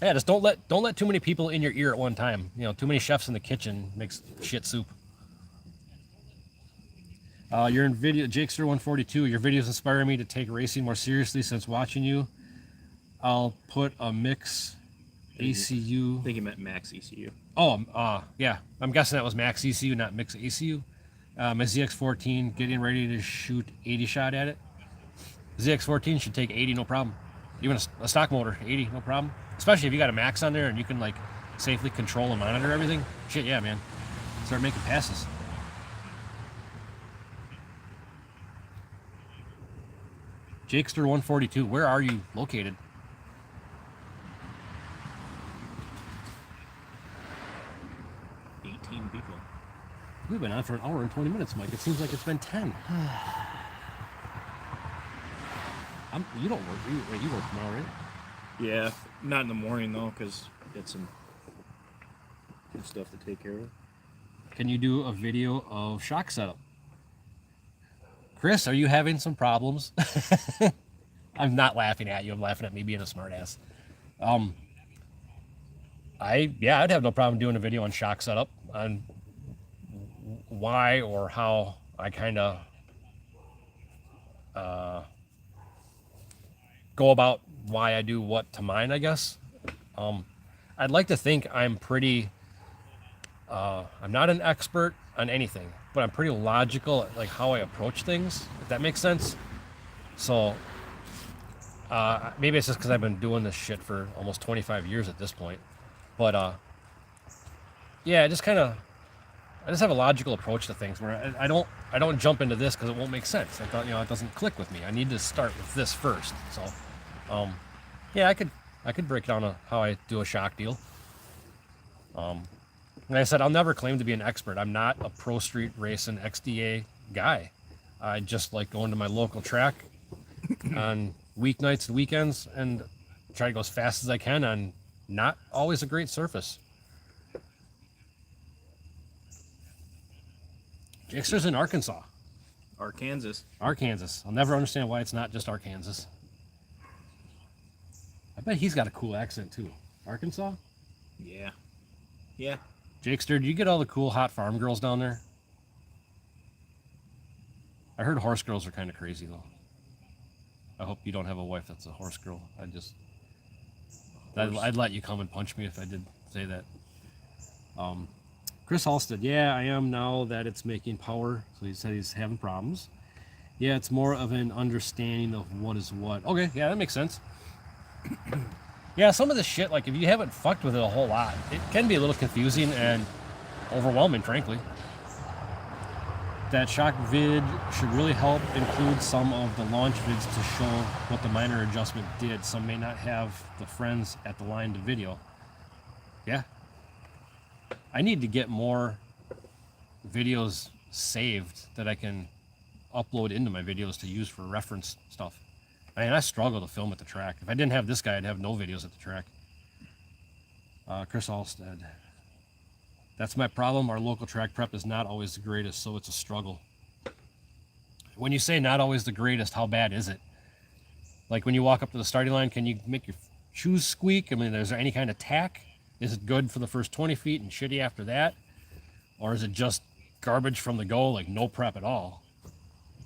Yeah, just don't let too many people in your ear at one time. Too many chefs in the kitchen makes shit soup. You're in video, Jakester 142. Your videos inspire me to take racing more seriously since watching you. I'll put a mix ECU. I think you meant max ECU. Oh, yeah. I'm guessing that was max ECU, not mix ECU. My ZX14 getting ready to shoot 80 shot at it. ZX14 should take 80, no problem. Even a stock motor, 80, no problem. Especially if you got a max on there and you can like safely control and monitor everything. Shit, yeah, man. Start making passes. Jakester 142, where are you located? People. We've been on for an hour and 20 minutes, Mike. It seems like it's been 10. You don't work. You work tomorrow, right? Yeah, not in the morning though, because got some good stuff to take care of. Can you do a video of shock setup? Chris, are you having some problems? I'm not laughing at you. I'm laughing at me being a smartass. I'd have no problem doing a video on shock setup, on why or how I kind of go about why I do what to mine, I guess. I'd like to think I'm pretty, I'm not an expert on anything, but I'm pretty logical at like how I approach things, if that makes sense. So maybe it's just because I've been doing this shit for almost 25 years at this point. But yeah, I just have a logical approach to things where I don't jump into this because it won't make sense. I thought, it doesn't click with me. I need to start with this first. So, yeah, I could break down how I do a shock deal. Like I said, I'll never claim to be an expert. I'm not a pro street racing XDA guy. I just like going to my local track on weeknights and weekends and try to go as fast as I can on not always a great surface. Jakester's in Arkansas. Arkansas. I'll never understand why it's not just Arkansas. I bet he's got a cool accent too. Arkansas? Yeah. Yeah. Jakester, do you get all the cool hot farm girls down there? I heard horse girls are kind of crazy though. I hope you don't have a wife that's a horse girl. I'd let you come and punch me if I did say that. Chris Halstead, yeah, I am now that it's making power. So he said he's having problems. Yeah, it's more of an understanding of what is what. Okay, yeah, that makes sense. Yeah, some of the shit, like if you haven't fucked with it a whole lot, it can be a little confusing and overwhelming, frankly. That shock vid should really help include some of the launch vids to show what the minor adjustment did. Some may not have the friends at the line to video. Yeah. I need to get more videos saved that I can upload into my videos to use for reference stuff. I mean, I struggle to film at the track. If I didn't have this guy, I'd have no videos at the track. Chris Alstead. That's my problem. Our local track prep is not always the greatest, so it's a struggle. When you say not always the greatest, how bad is it? Like when you walk up to the starting line, can you make your shoes squeak? I mean, is there any kind of tack? Is it good for the first 20 feet and shitty after that? Or is it just garbage from the go, like no prep at all?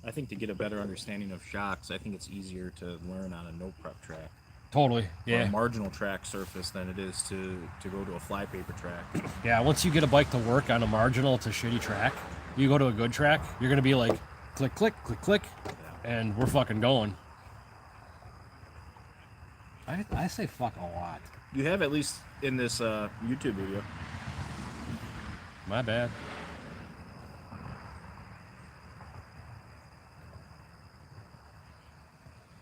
I think to get a better understanding of shocks, I think it's easier to learn on a no prep track. Totally, yeah. Or a marginal track surface than it is to go to a flypaper track. Yeah, once you get a bike to work on a marginal to shitty track, you go to a good track, you're going to be like, click, click, click, click, and we're fucking going. I say fuck a lot. You have, at least in this YouTube video. My bad.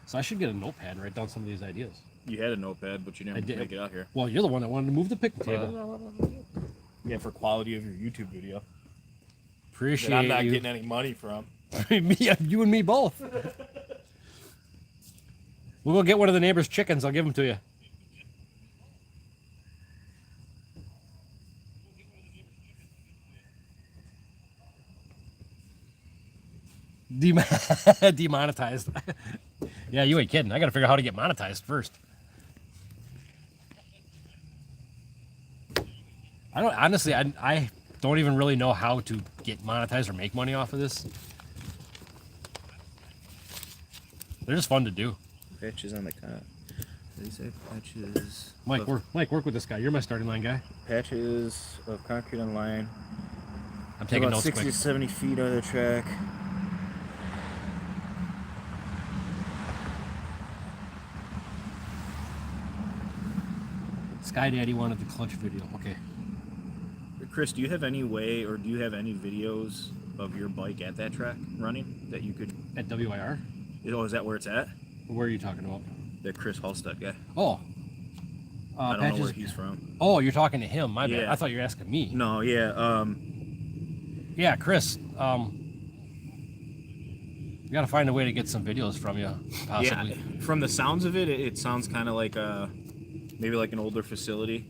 So I should get a notepad and write down some of these ideas. You had a notepad, but you didn't make it out here. Well, you're the one that wanted to move the picnic table. Yeah, for quality of your YouTube video. Appreciate that I'm not you. getting any money from. You and me both. We'll go get one of the neighbor's chickens. I'll give them to you. Demonetized. Yeah, you ain't kidding. I gotta figure out how to get monetized first. I don't even really know how to get monetized or make money off of this. They're just fun to do. Patches on the car. What do you say? Patches. Mike, work with this guy. You're my starting line guy. Patches of concrete on line. I'm taking about notes 60 quick. to 70 feet out of the track. Sky Daddy wanted the clutch video. Okay. Chris, do you have any way, or do you have any videos of your bike at that track running that you could? At WIR? Oh, is that where it's at? Where are you talking about? The Chris Halstead guy. Oh. I don't know Patches. where he's from. Oh, you're talking to him. My bad. Yeah. I thought you were asking me. No, yeah. Yeah, Chris. You got to find a way to get some videos from you, possibly. Yeah. From the sounds of it, it sounds kind of like maybe like an older facility.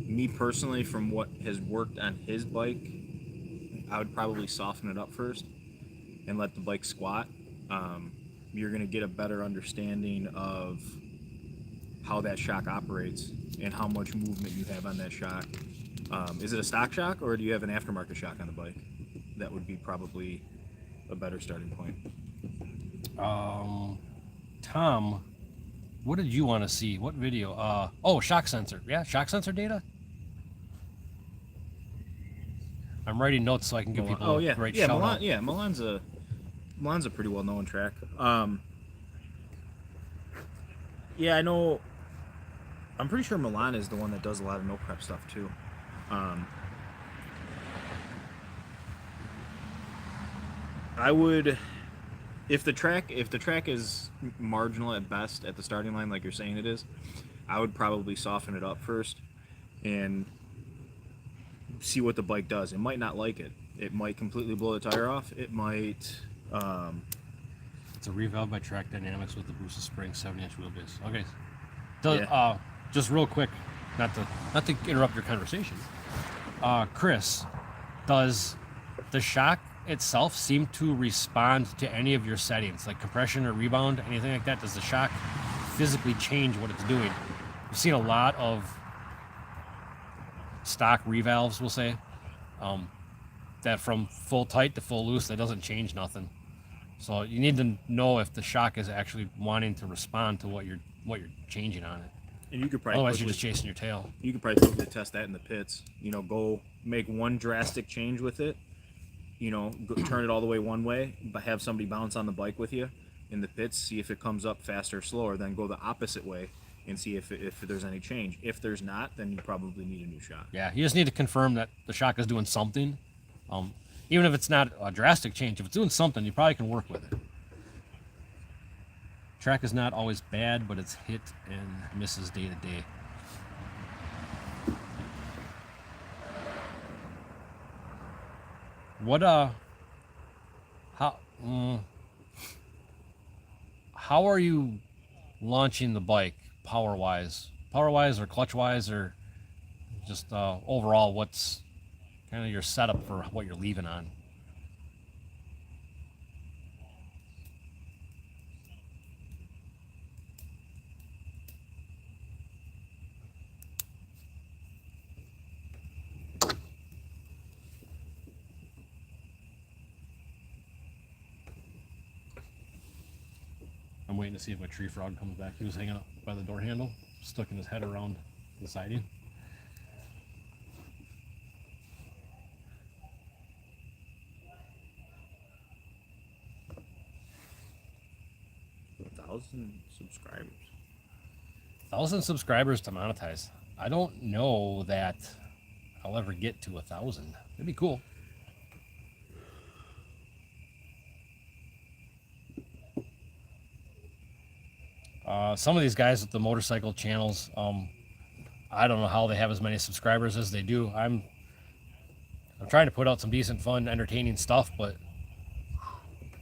Me personally, from what has worked on his bike, I would probably soften it up first and let the bike squat. You're going to get a better understanding of how that shock operates and how much movement you have on that shock. Is it a stock shock, or do you have an aftermarket shock on the bike? That would be probably a better starting point. Tom, what did you want to see? What video? Oh, shock sensor. Yeah, shock sensor data. I'm writing notes so I can give people Oh yeah, a great yeah, shout Milan, out. yeah, Milan's a pretty well known track. Yeah, I know. I'm pretty sure Milan is the one that does a lot of no prep stuff too. I would, if the track is marginal at best at the starting line, like you're saying it is, I would probably soften it up first and see what the bike does. It might not like it. It might completely blow the tire off. It might. It's a revalve by Track Dynamics with the boosted spring 7-inch wheelbase. Okay. Just real quick, not to interrupt your conversation. Chris, does the shock itself seem to respond to any of your settings, like compression or rebound, anything like that? Does the shock physically change what it's doing? We've seen a lot of stock revalves, we'll say, that from full tight to full loose, that doesn't change nothing. So you need to know if the shock is actually wanting to respond to what you're changing on it. And you could probably Otherwise, you're just chasing your tail. You could probably quickly test that in the pits. Go make one drastic change with it. Turn it all the way one way, but have somebody bounce on the bike with you in the pits, see if it comes up faster or slower, then go the opposite way and see if there's any change. If there's not, then you probably need a new shock. Yeah, you just need to confirm that the shock is doing something. Even if it's not a drastic change, if it's doing something, you probably can work with it. Track is not always bad, but it's hit and misses day to day. What how are you launching the bike power wise or clutch wise, or just overall, what's kind of your setup for what you're leaving on? I'm waiting to see if my tree frog comes back. He was hanging up by the door handle, sticking his head around the siding. $1,000 subscribers. 1,000 subscribers to monetize. I don't know that I'll ever get to 1,000. It'd be cool. Some of these guys with the motorcycle channels, I don't know how they have as many subscribers as they do. I'm trying to put out some decent, fun, entertaining stuff, but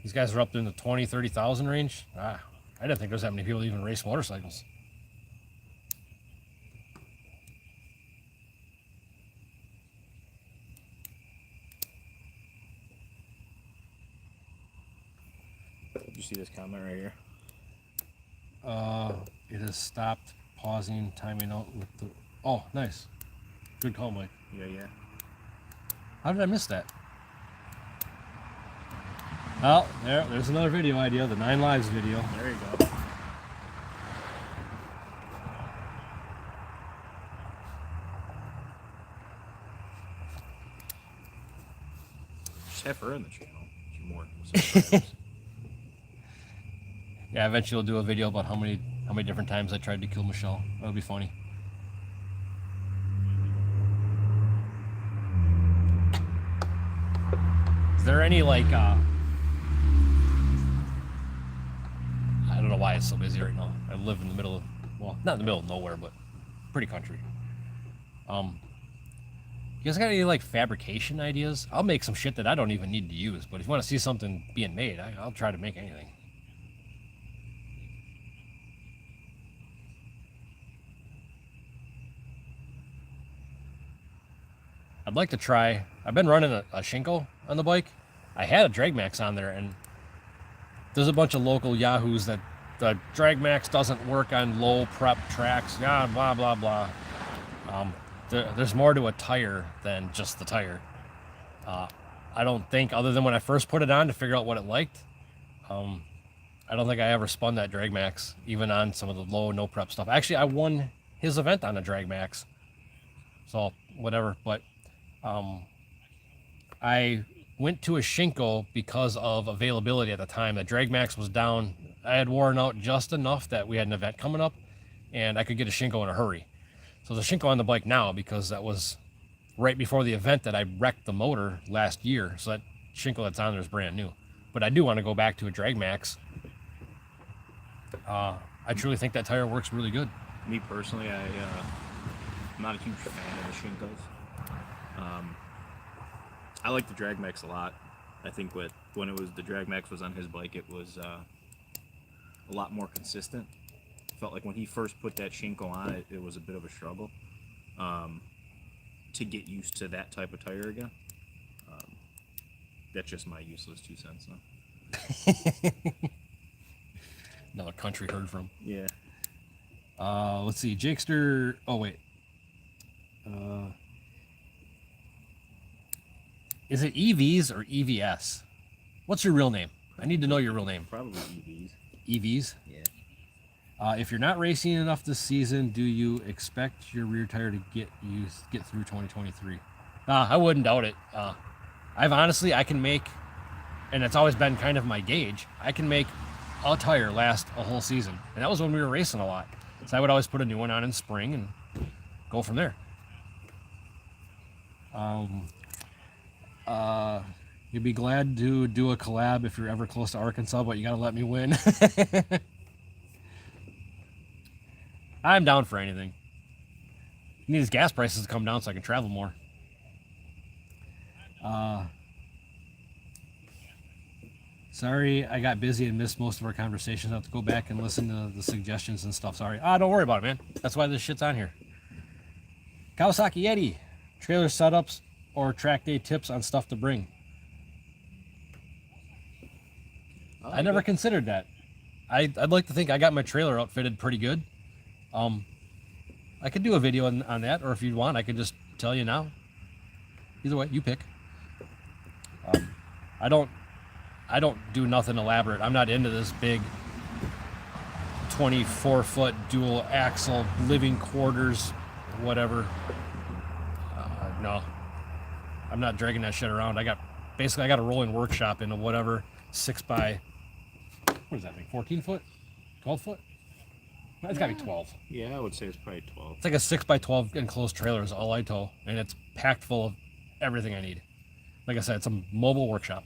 these guys are up in the 20, 30,000 range. I didn't think there's that many people that even race motorcycles. Did you see this comment right here? It has stopped pausing, timing out with the... Oh, nice. Good call, Mike. Yeah. How did I miss that? Oh, there's another video idea, the 9 Lives video. There you go. Just have her in the channel. More subscribers. Yeah, eventually we'll do a video about how many different times I tried to kill Michelle. That'll be funny. Is there any why it's so busy right now. I live in the middle of, well, not in the middle of nowhere, but pretty country. You guys got any like fabrication ideas? I'll make some shit that I don't even need to use, but if you want to see something being made, I'll try to make anything. I'd like to try, I've been running a Shinko on the bike. I had a Drag Max on there, and there's a bunch of local yahoos that the Drag Max doesn't work on low prep tracks, yeah, blah, blah, blah. There's more to a tire than just the tire. I don't think, other than when I first put it on to figure out what it liked, I don't think I ever spun that Drag Max, even on some of the low, no prep stuff. Actually, I won his event on a Drag Max, so whatever, but I went to a Shinko because of availability at the time. The Drag Max was down. I had worn out just enough that we had an event coming up, and I could get a Shinko in a hurry. So the Shinko on the bike now, because that was right before the event that I wrecked the motor last year. So that Shinko that's on there is brand new. But I do want to go back to a Drag Max. I truly think that tire works really good. Me personally, I'm not a huge fan of the Shinkos. I like the Drag Max a lot. I think when it was the Drag Max was on his bike, it was a lot more consistent. Felt like when he first put that Shinko on, it was a bit of a struggle to get used to that type of tire again. That's just my useless 2 cents, though. Another country heard from. Yeah. Let's see, Jakester. Oh wait. Is it EVs or EVS? What's your real name? I need to know your real name. Probably EVs. EVs? Yeah. If you're not racing enough this season, do you expect your rear tire to get through 2023? I wouldn't doubt it. I can make, and it's always been kind of my gauge, I can make a tire last a whole season. And that was when we were racing a lot. So I would always put a new one on in spring and go from there. You'd be glad to do a collab if you're ever close to Arkansas, but you gotta let me win. I'm down for anything. Need these gas prices to come down so I can travel more. Sorry, I got busy and missed most of our conversations. I have to go back and listen to the suggestions and stuff. Sorry. Don't worry about it, man. That's why this shit's on here. Kawasaki Yeti, trailer setups or track day tips on stuff to bring. I never considered that. I'd like to think I got my trailer outfitted pretty good. I could do a video on that, or if you want, I could just tell you now. Either way, you pick. I don't do nothing elaborate. I'm not into this big 24-foot dual axle living quarters, whatever. No, I'm not dragging that shit around. I got a rolling workshop in a whatever 6x, what is that thing? 14 foot, 12 foot? It's gotta be 12. Yeah, I would say it's probably 12. It's like a 6x12 enclosed trailer is all I tow, and it's packed full of everything I need. Like I said, it's a mobile workshop.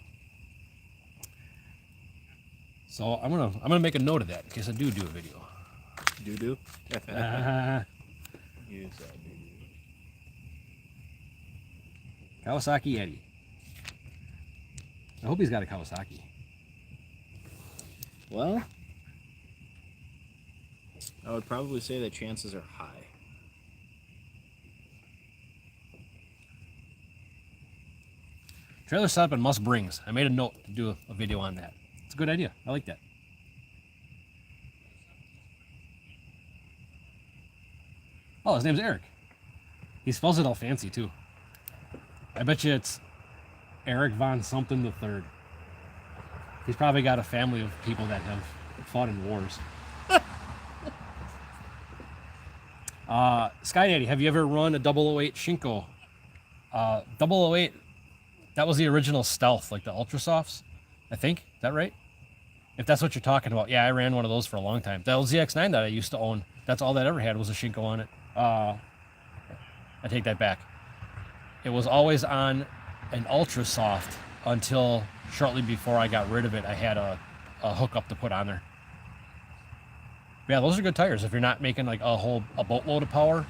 So I'm gonna make a note of that in case I do a video. Do? Uh, Yes, I do. Kawasaki Yeti. I hope he's got a Kawasaki. Well, I would probably say that chances are high. Trailer setup and must brings. I made a note to do a video on that. It's a good idea. I like that. Oh, his name's Eric. He spells it all fancy too. I bet you it's Eric von something the third. He's probably got a family of people that have fought in wars. Sky Daddy, have you ever run a 008 Shinko? 008, that was the original Stealth, like the Ultra Softs, I think. Is that right? If that's what you're talking about. Yeah, I ran one of those for a long time. The LZX9 that I used to own, that's all that ever had was a Shinko on it. I take that back. It was always on an Ultra Soft until shortly before I got rid of it. I had a hookup to put on there. Yeah, those are good tires if you're not making like a boatload of power.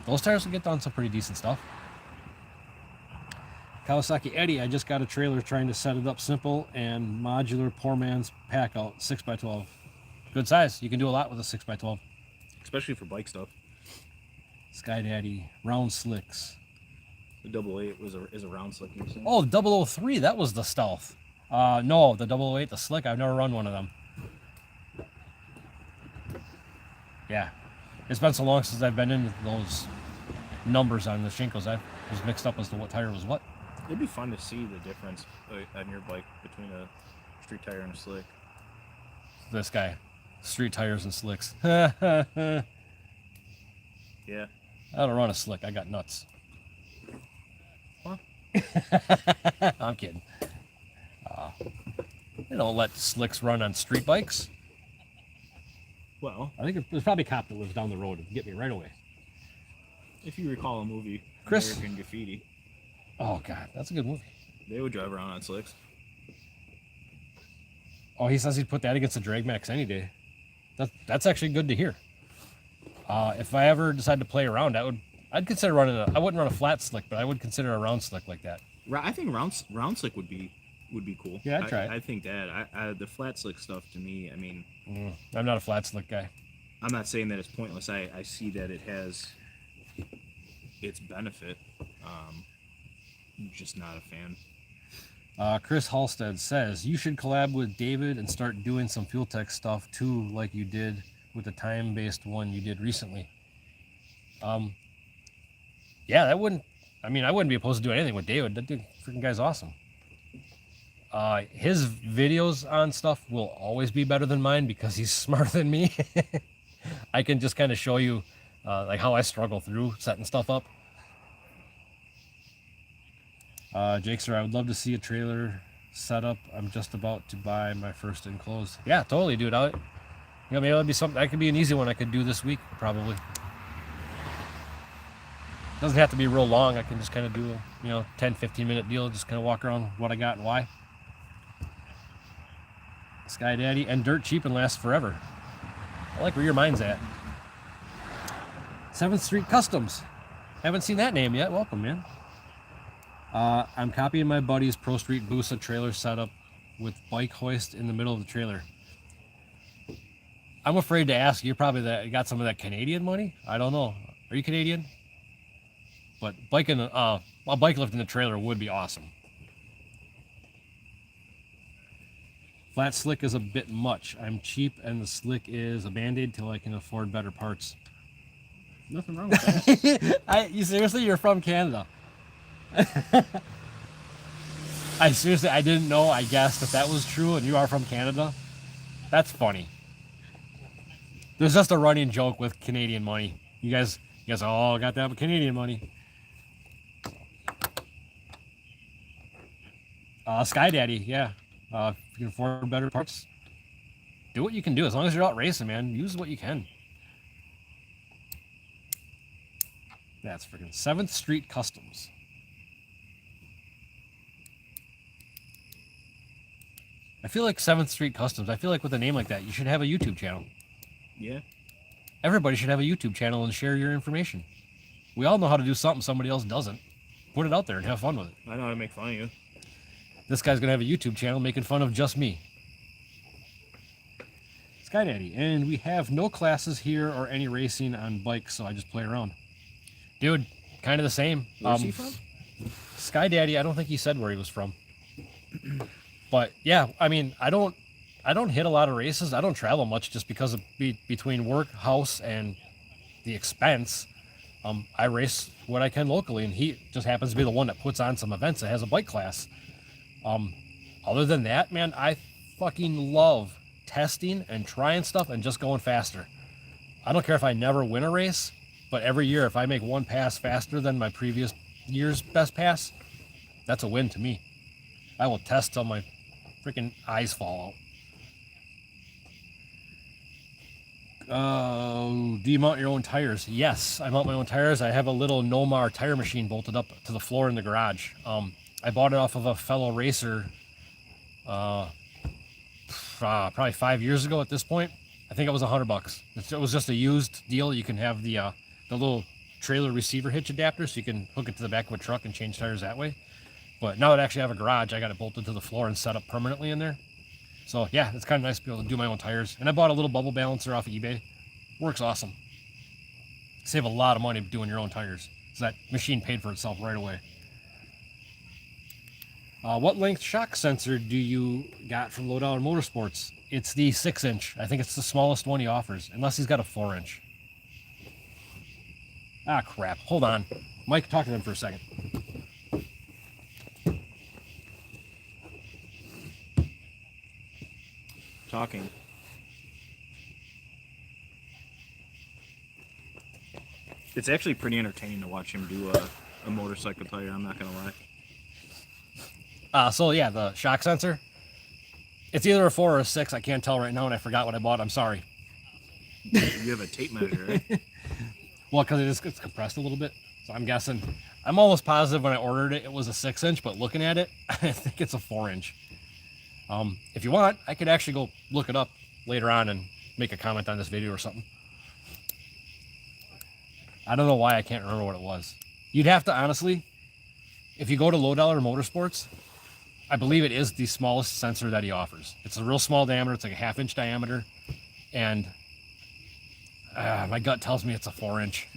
Those tires will get done some pretty decent stuff. Kawasaki Eddie, I just got a trailer trying to set it up simple and modular, poor man's pack out 6x12. Good size. You can do a lot with a 6x12. especially for bike stuff. Sky Daddy, round slicks. The 88 is a round slick. You saying? Oh, the 003, that was the stealth. No, the 008, the slick. I've never run one of them. Yeah, it's been so long since I've been into those numbers on the Shinkos. I was mixed up as to what tire was what. It'd be fun to see the difference on your bike between a street tire and a slick. This guy, street tires and slicks. Yeah. I don't run a slick. I got nuts. Huh? I'm kidding. They don't let slicks run on street bikes. Well, I think there's probably a cop that lives down the road and get me right away. if you recall a movie, Chris? American Graffiti, Oh God, that's a good movie. they would drive around on slicks. Oh, he says he'd put that against the Drag Max any day. That's actually good to hear. If I ever decide to play around, I'd consider running I wouldn't run a flat slick, but I would consider a round slick like that. I think round slick would be cool. Yeah, I'd try it. I think that the flat slick stuff to me, I mean, I'm not a flat slick guy. I'm not saying that it's pointless. I see that it has its benefit. I'm just not a fan. Chris Halstead says you should collab with David and start doing some fuel tech stuff too, like you did with the time-based one you did recently. Yeah, I wouldn't be opposed to doing anything with David. That dude, freaking guy's awesome. His videos on stuff will always be better than mine because he's smarter than me. I can just kind of show you like how I struggle through setting stuff up. Jake, sir, I would love to see a trailer set up. I'm just about to buy my first enclosed. Yeah, totally, dude. Maybe that'd be something. That could be an easy one I could do this week, probably. Doesn't have to be real long. I can just kind of do a 10, 15-minute deal. Just kind of walk around what I got and why. Sky Daddy and dirt cheap and lasts forever. I like where your mind's at. 7th Street Customs. Haven't seen that name yet. Welcome, man. I'm copying my buddy's Pro Street Busa trailer setup with bike hoist in the middle of the trailer. I'm afraid to ask. You're probably got some of that Canadian money. I don't know. Are you Canadian? But a bike lift in the trailer would be awesome. Flat slick is a bit much. I'm cheap and the slick is a band-aid till I can afford better parts. Nothing wrong with that. You're from Canada. I didn't know. I guessed if that was true and you are from Canada. That's funny. There's just a running joke with Canadian money. You guys all got that Canadian money. Sky Daddy, yeah. If you can afford better parts, do what you can do. As long as you're out racing, man, use what you can. That's freaking 7th Street Customs. I feel like 7th Street Customs. I feel like with a name like that, you should have a YouTube channel. Yeah. Everybody should have a YouTube channel and share your information. We all know how to do something somebody else doesn't. Put it out there and have fun with it. I know how to make fun of you. This guy's going to have a YouTube channel making fun of just me. Sky Daddy. And we have no classes here or any racing on bikes, so I just play around. Dude, kind of the same. Where's he from? Sky Daddy, I don't think he said where he was from. But yeah, I mean, I don't hit a lot of races. I don't travel much just because of between work, house, and the expense. I race what I can locally, and he just happens to be the one that puts on some events that has a bike class. Other than that, man, I fucking love testing and trying stuff and just going faster. I don't care if I never win a race, but every year if I make one pass faster than my previous year's best pass, that's a win to me. I will test till my freaking eyes fall out. Do you mount your own tires? Yes, I mount my own tires. I have a little Nomar tire machine bolted up to the floor in the garage. I bought it off of a fellow racer probably 5 years ago at this point. I think it was $100. It was just a used deal. You can have the little trailer receiver hitch adapter, so you can hook it to the back of a truck and change tires that way. But now that I actually have a garage, I got it bolted to the floor and set up permanently in there. So yeah, it's kind of nice to be able to do my own tires. And I bought a little bubble balancer off of eBay. Works awesome. Save a lot of money doing your own tires. So that machine paid for itself right away. What length shock sensor do you got from Low Dollar Motorsports? It's the 6-inch. I think it's the smallest one he offers, unless he's got a 4-inch. Ah, crap. Hold on. Mike, talk to them for a second. Talking. It's actually pretty entertaining to watch him do a motorcycle tire, I'm not gonna lie. So yeah, the shock sensor. It's either a 4 or a 6. I can't tell right now, and I forgot what I bought. I'm sorry. You have a tape measure, right? Well, because it's compressed a little bit. So I'm guessing. I'm almost positive when I ordered it, it was a 6-inch, but looking at it, I think it's a 4-inch. If you want, I could actually go look it up later on and make a comment on this video or something. I don't know why I can't remember what it was. You'd have to, honestly, if you go to Low Dollar Motorsports, I believe it is the smallest sensor that he offers. It's a real small diameter. It's like a 1/2-inch diameter. And my gut tells me it's a 4-inch.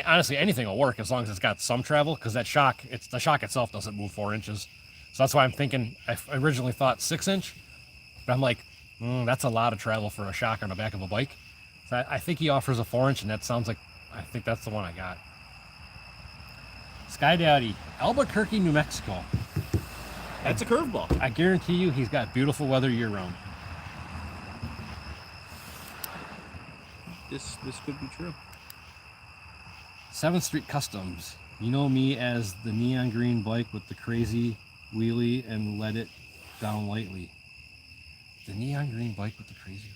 Honestly, anything will work as long as it's got some travel, because that shock, the shock itself doesn't move 4 inches. So that's why I'm thinking, I originally thought 6-inch, but I'm like, that's a lot of travel for a shock on the back of a bike. So I think he offers a 4-inch, and that sounds like, I think that's the one I got. Sky Daddy, Albuquerque, New Mexico. That's a curveball. I guarantee you he's got beautiful weather year-round. This could be true. 7th Street Customs. You know me as the neon green bike with the crazy wheelie and let it down lightly. The neon green bike with the crazy...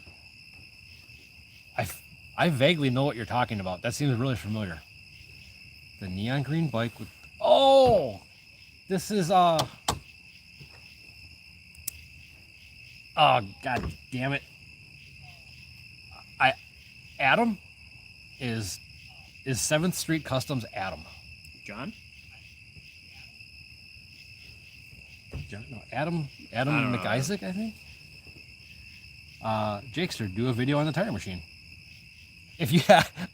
I vaguely know what you're talking about. That seems really familiar. The neon green bike with... Oh! This is, Oh, god damn it. Adam is 7th Street Customs Adam. John? No, Adam McIsaac, I think. Jakester, do a video on the tire machine.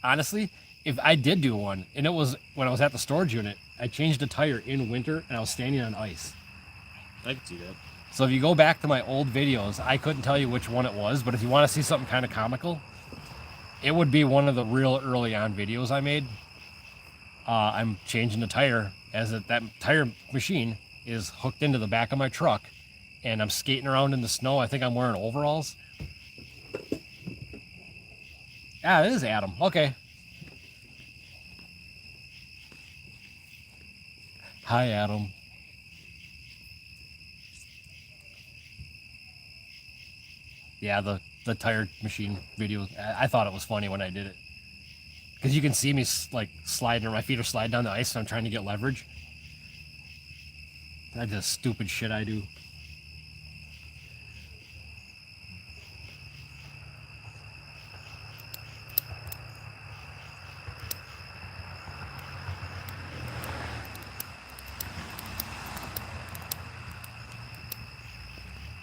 Honestly, if I did do one, and it was when I was at the storage unit, I changed a tire in winter and I was standing on ice. I can see that. So if you go back to my old videos, I couldn't tell you which one it was, but if you want to see something kind of comical, it would be one of the real early on videos I made. I'm changing the tire that tire machine is hooked into the back of my truck, and I'm skating around in the snow. I think I'm wearing overalls. Ah, it is Adam. Okay. Hi, Adam. Yeah, the tire machine video. I thought it was funny when I did it, because you can see me like sliding, or my feet are sliding down the ice, and I'm trying to get leverage. That's just stupid shit I do.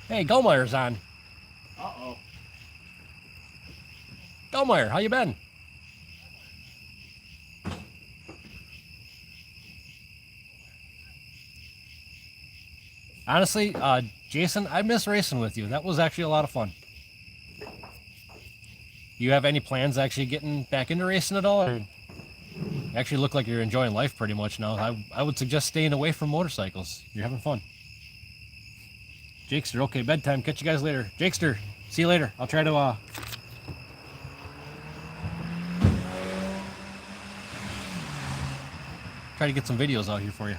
Hey, Gomeyer's on. Uh-oh. Gomeyer, how you been? Honestly, Jason, I miss racing with you. That was actually a lot of fun. You have any plans actually getting back into racing at all? Or you actually look like you're enjoying life pretty much now. I would suggest staying away from motorcycles. You're having fun. Jakester, okay, bedtime. Catch you guys later. Jakester, see you later. I'll try to get some videos out here for you.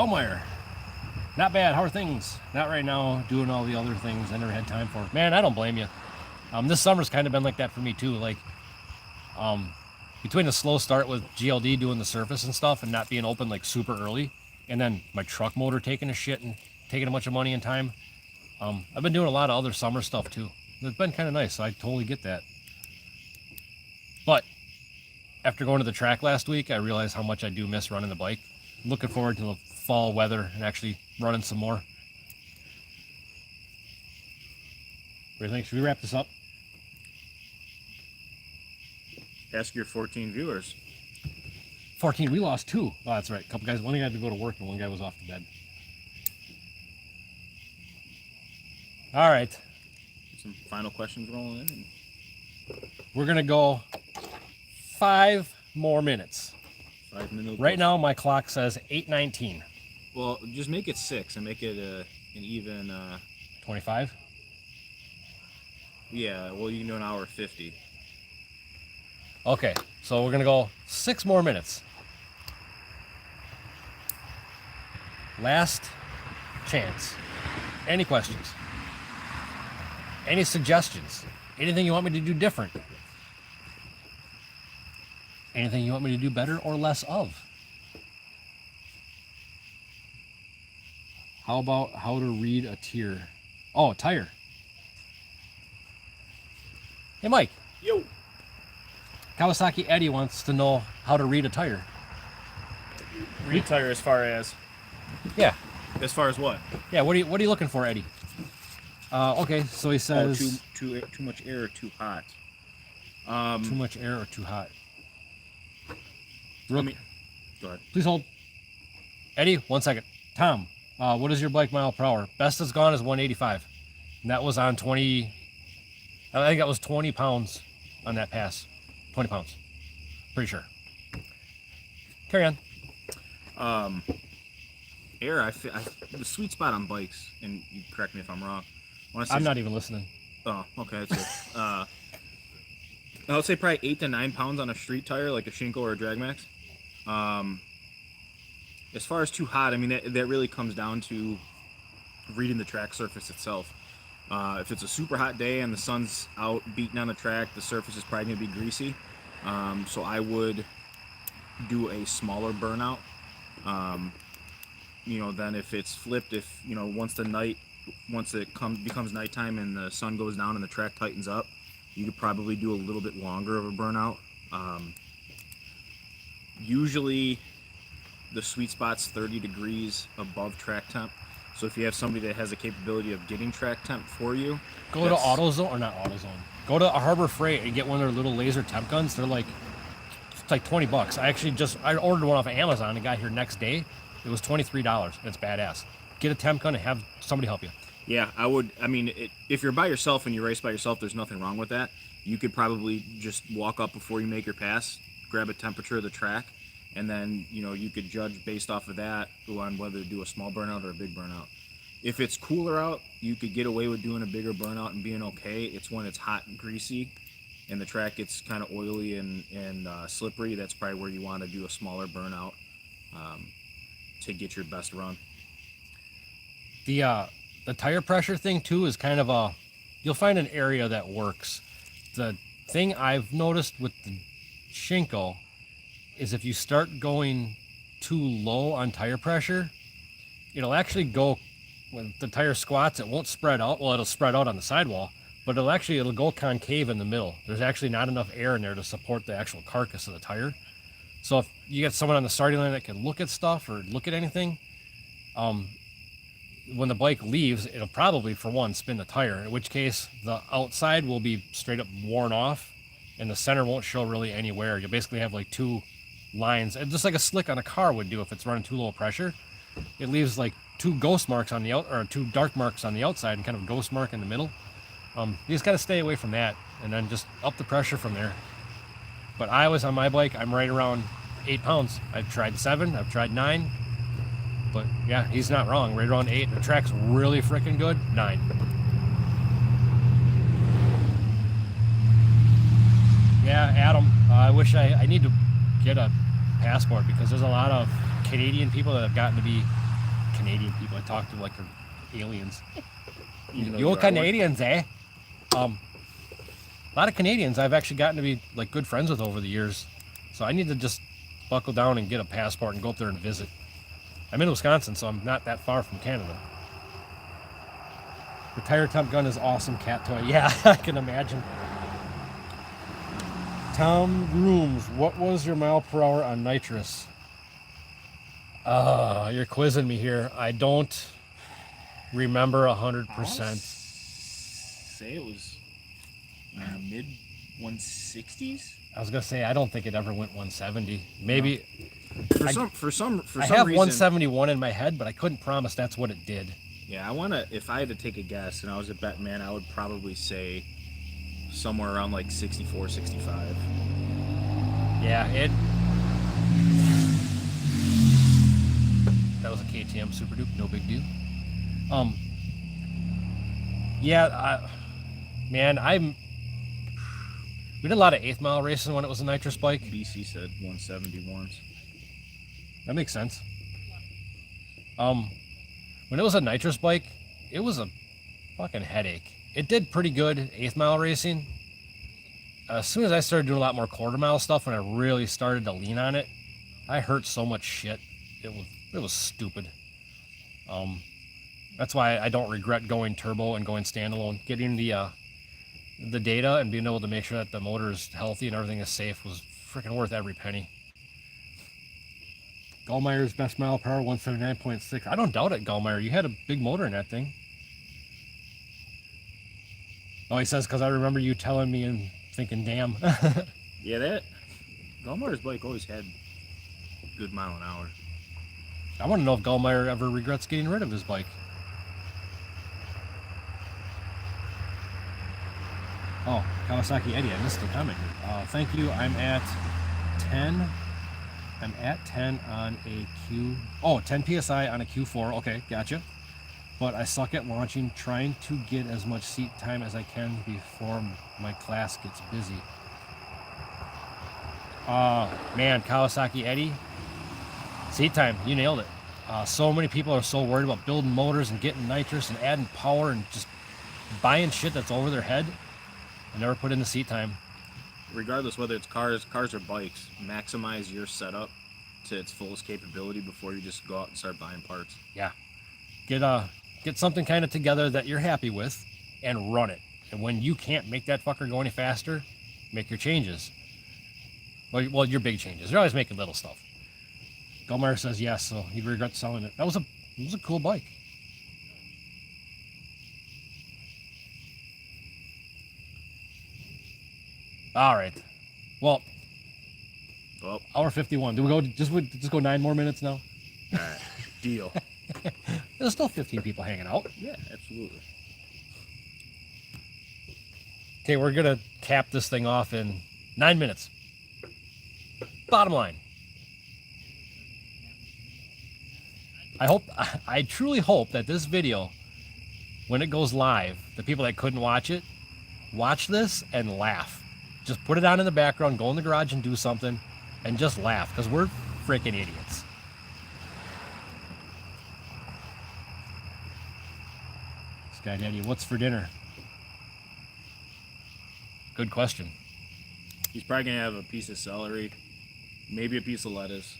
Elmeyer. Not bad. How are things? Not right now. Doing all the other things I never had time for. Man, I don't blame you. This summer's kind of been like that for me too. Like, between a slow start with GLD doing the surface and stuff and not being open like super early, and then my truck motor taking a shit and taking a bunch of money and time, I've been doing a lot of other summer stuff too. It's been kind of nice. So I totally get that. But after going to the track last week, I realized how much I do miss running the bike. Looking forward to the fall weather and actually running some more. What do you think? Should we wrap this up? Ask your 14 viewers. 14. We lost 2. Oh, that's right. A couple guys. One guy had to go to work and one guy was off to bed. All right. Some final questions rolling in. We're going to go 5 more minutes. 5 minutes. Right now, my clock says 8:19. Well, just make it 6 and make it an even. 25? Yeah, well, you can do an hour 50. Okay, so we're going to go 6 more minutes. Last chance. Any questions? Any suggestions? Anything you want me to do different? Anything you want me to do better or less of? How about how to read a tier? Oh, a tire. Hey, Mike. Yo. Kawasaki Eddie wants to know how to read a tire. Read tire as far as. Yeah. As far as what? Yeah. What are you looking for, Eddie? Okay. So he says too much air or too hot. too much air or too hot. Go ahead. Please hold. Eddie, 1 second. Tom, what is your bike mile per hour? Best that's gone is 185. And that was on 20. I think that was 20 pounds on that pass. 20 pounds. Pretty sure. Carry on. Air, the sweet spot on bikes, and you correct me if I'm wrong. I'm not even listening. Oh, okay, that's good. I would say probably 8 to 9 pounds on a street tire, like a Shinko or a Dragmax. As far as too hot, I mean, that really comes down to reading the track surface itself. If it's a super hot day and the sun's out beating on the track, the surface is probably going to be greasy. So I would do a smaller burnout. Then if it's flipped, once it becomes nighttime and the sun goes down and the track tightens up, you could probably do a little bit longer of a burnout. Usually the sweet spot's 30 degrees above track temp. So if you have somebody that has the capability of getting track temp for you, Go to AutoZone, or not AutoZone. Go to Harbor Freight and get one of their little laser temp guns. They're like, it's like $20. I ordered one off of Amazon and got here next day. It was $23. It's badass. Get a temp gun and have somebody help you. yeah, I would. I mean, if you're by yourself and you race by yourself, there's nothing wrong with that. You could probably just walk up before you make your pass, grab a temperature of the track, and then you could judge based off of that on whether to do a small burnout or a big burnout. If it's cooler out, you could get away with doing a bigger burnout and being okay. It's when it's hot and greasy and the track gets kind of oily and slippery. That's probably where you want to do a smaller burnout to get your best run. The tire pressure thing too is kind of you'll find an area that works. The thing I've noticed with the Shinko is if you start going too low on tire pressure, it'll actually go, when the tire squats, it won't spread out. Well, it'll spread out on the sidewall, but it'll go concave in the middle. There's actually not enough air in there to support the actual carcass of the tire. So if you get someone on the starting line that can look at stuff or look at anything, when the bike leaves, it'll probably, for one, spin the tire, in which case the outside will be straight up worn off and the center won't show really any wear. You'll basically have like 2 lines, and just like a slick on a car would do if it's running too low pressure. It leaves like 2 ghost marks on the or 2 dark marks on the outside and kind of a ghost mark in the middle. You just got to stay away from that and then just up the pressure from there. But I was on my bike, I'm right around 8 pounds. I've tried 7, I've tried 9, but yeah, he's not wrong. Right around 8. The track's really freaking good. 9. Yeah, Adam, I wish I need to get a passport because there's a lot of Canadian people that have gotten to be Canadian people. I talk to like they're aliens. Even though You are Canadians, eh? A lot of Canadians I've actually gotten to be like good friends with over the years. So I need to just buckle down and get a passport and go up there and visit. I'm in Wisconsin, so I'm not that far from Canada. The tire temp gun is awesome, cat toy. Yeah, I can imagine. Tom Rooms, what was your mile per hour on nitrous? You're quizzing me here. I don't remember 100%. Say it was mid 160s. I was gonna say I don't think it ever went 170. Maybe For some I have reason, 171 in my head, but I couldn't promise that's what it did. Yeah, I wanna. If I had to take a guess, and I was a bet man, I would probably say somewhere around like 64, 65. Yeah, that was a KTM Super Duke, no big deal. We did a lot of 8th mile racing when it was a nitrous bike. BC said 170 once. That makes sense. When it was a nitrous bike, it was a fucking headache. It did pretty good 8th mile racing. As soon as I started doing a lot more quarter mile stuff, when I really started to lean on it, I hurt so much shit. It was stupid. That's why I don't regret going turbo and going standalone. Getting the data and being able to make sure that the motor is healthy and everything is safe was freaking worth every penny. Gallmeier's best mile per hour, 179.6. I don't doubt it, Gallmeier. You had a big motor in that thing. Oh, he says, because I remember you telling me and thinking, damn. Yeah, that Gallmeier's bike always had good mile an hour. I want to know if Gallmeier ever regrets getting rid of his bike. Oh, Kawasaki Eddie, I missed the comment. Thank you. I'm at 10. I'm at 10 on a Q. Oh, 10 psi on a Q4. Okay, gotcha. But I suck at launching, trying to get as much seat time as I can before my class gets busy. Man, Kawasaki Eddie, seat time, you nailed it. So many people are so worried about building motors and getting nitrous and adding power and just buying shit that's over their head and never put in the seat time. Regardless whether it's cars or bikes, maximize your setup to its fullest capability before you just go out and start buying parts. Yeah. Get something kind of together that you're happy with and run it. And when you can't make that fucker go any faster, make your changes. Well, your big changes. You're always making little stuff. Gallmeier says yes, so he'd regret selling it. It was a cool bike. All right. Well, hour 51. Do we go just go 9 more minutes now? Alright, deal. There's still 15 people hanging out. Yeah, absolutely. Okay, we're gonna cap this thing off in 9 minutes. Bottom line. I truly hope that this video, when it goes live, the people that couldn't watch it, watch this and laugh. Just put it on in the background, go in the garage and do something, and just laugh, because we're freaking idiots. Sky Daddy, what's for dinner? Good question. He's probably gonna have a piece of celery, maybe a piece of lettuce,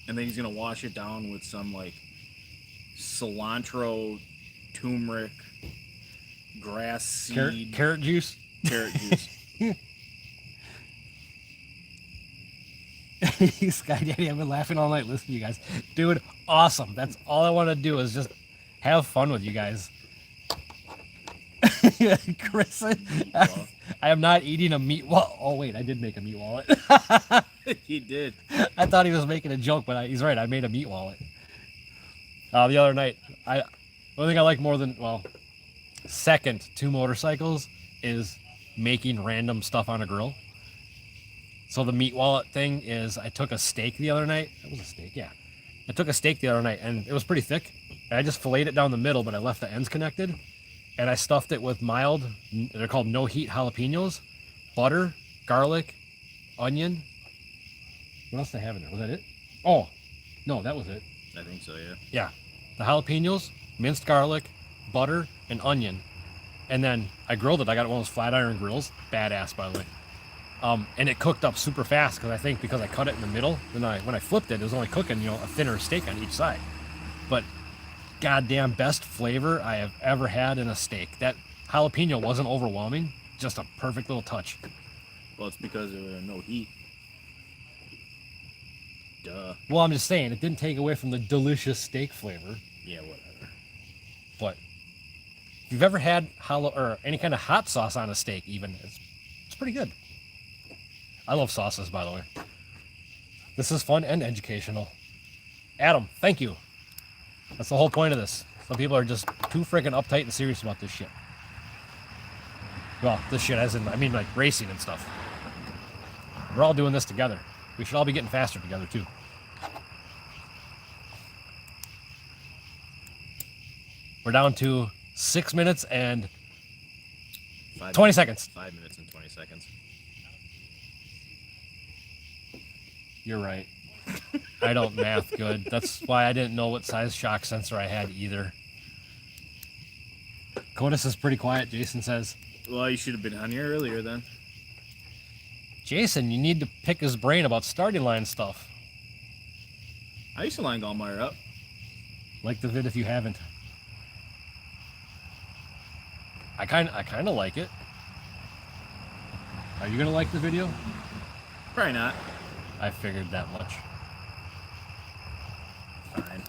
and then he's gonna wash it down with some like cilantro, turmeric, grass seed, Carrot juice. carrot juice. Sky Daddy, I've been laughing all night listening to you guys. Dude, awesome. That's all I want to do is just have fun with you guys. Chris, I am not eating a meat wallet. Oh, wait, I did make a meat wallet. He did. I thought he was making a joke, but he's right. I made a meat wallet. The other night, the only thing I like more than, second to motorcycles is making random stuff on a grill. So the meat wallet thing is, I took a steak the other night. That was a steak, yeah. I took a steak the other night, and it was pretty thick. And I just filleted it down the middle, but I left the ends connected. And I stuffed it with mild, they're called no-heat jalapenos, butter, garlic, onion. What else did I have in there? Was that it? Oh, no, that was it. I think so, yeah. Yeah. the jalapenos, minced garlic, butter, and onion. And then I grilled it. I got one of those flat iron grills. Badass, by the way. And it cooked up super fast because I think because I cut it in the middle, then when I flipped it, it was only cooking, a thinner steak on each side. But goddamn best flavor I have ever had in a steak. That jalapeno wasn't overwhelming, just a perfect little touch. Well, it's because there was no heat. Duh. Well, I'm just saying, it didn't take away from the delicious steak flavor. Yeah, whatever. But if you've ever had or any kind of hot sauce on a steak, even, it's pretty good. I love sauces, by the way. This is fun and educational. Adam, thank you. That's the whole point of this. Some people are just too freaking uptight and serious about this shit. Well, this shit as in, I mean like racing and stuff. We're all doing this together. We should all be getting faster together too. We're down to 6 minutes and 20 seconds. 5 minutes and 20 seconds. You're right. I don't math good. That's why I didn't know what size shock sensor I had either. CODIS is pretty quiet, Jason says. Well, you should have been on here earlier then. Jason, you need to pick his brain about starting line stuff. I used to line Gallmeyer up. Like the vid if you haven't. I kind of like it. Are you gonna like the video? Probably not. I figured that much. Fine.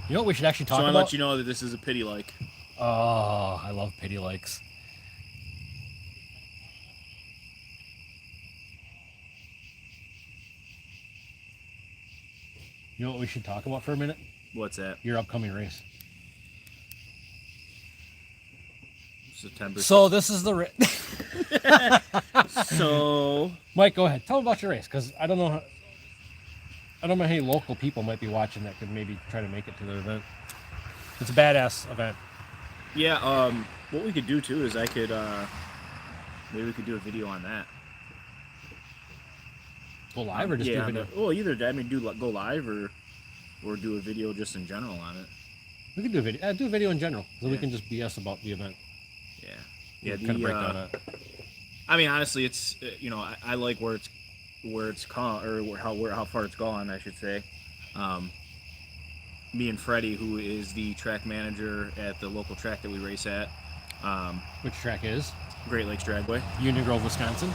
You know what we should actually talk So I about? let you know that this is a pity like. Oh, I love pity likes. You know what we should talk about for a minute? What's that? Your upcoming race. September. So this is the So Mike, go ahead. Tell them about your race, because I don't know how many local people might be watching that could maybe try to make it to the event. It's a badass event. yeah, what we could do too is maybe we could do a video on that. Go live or just do a video? Well, either go live or do a video just in general on it. We could do a video. Do a video in general, so we Yeah. can just BS about the event. Yeah. Yeah. Kind of break down that. I mean, honestly, it's I like where it's come or how far it's gone, I should say. Me and Freddie, who is the track manager at the local track that we race at, Which track is? Great Lakes Dragway. Union Grove, Wisconsin.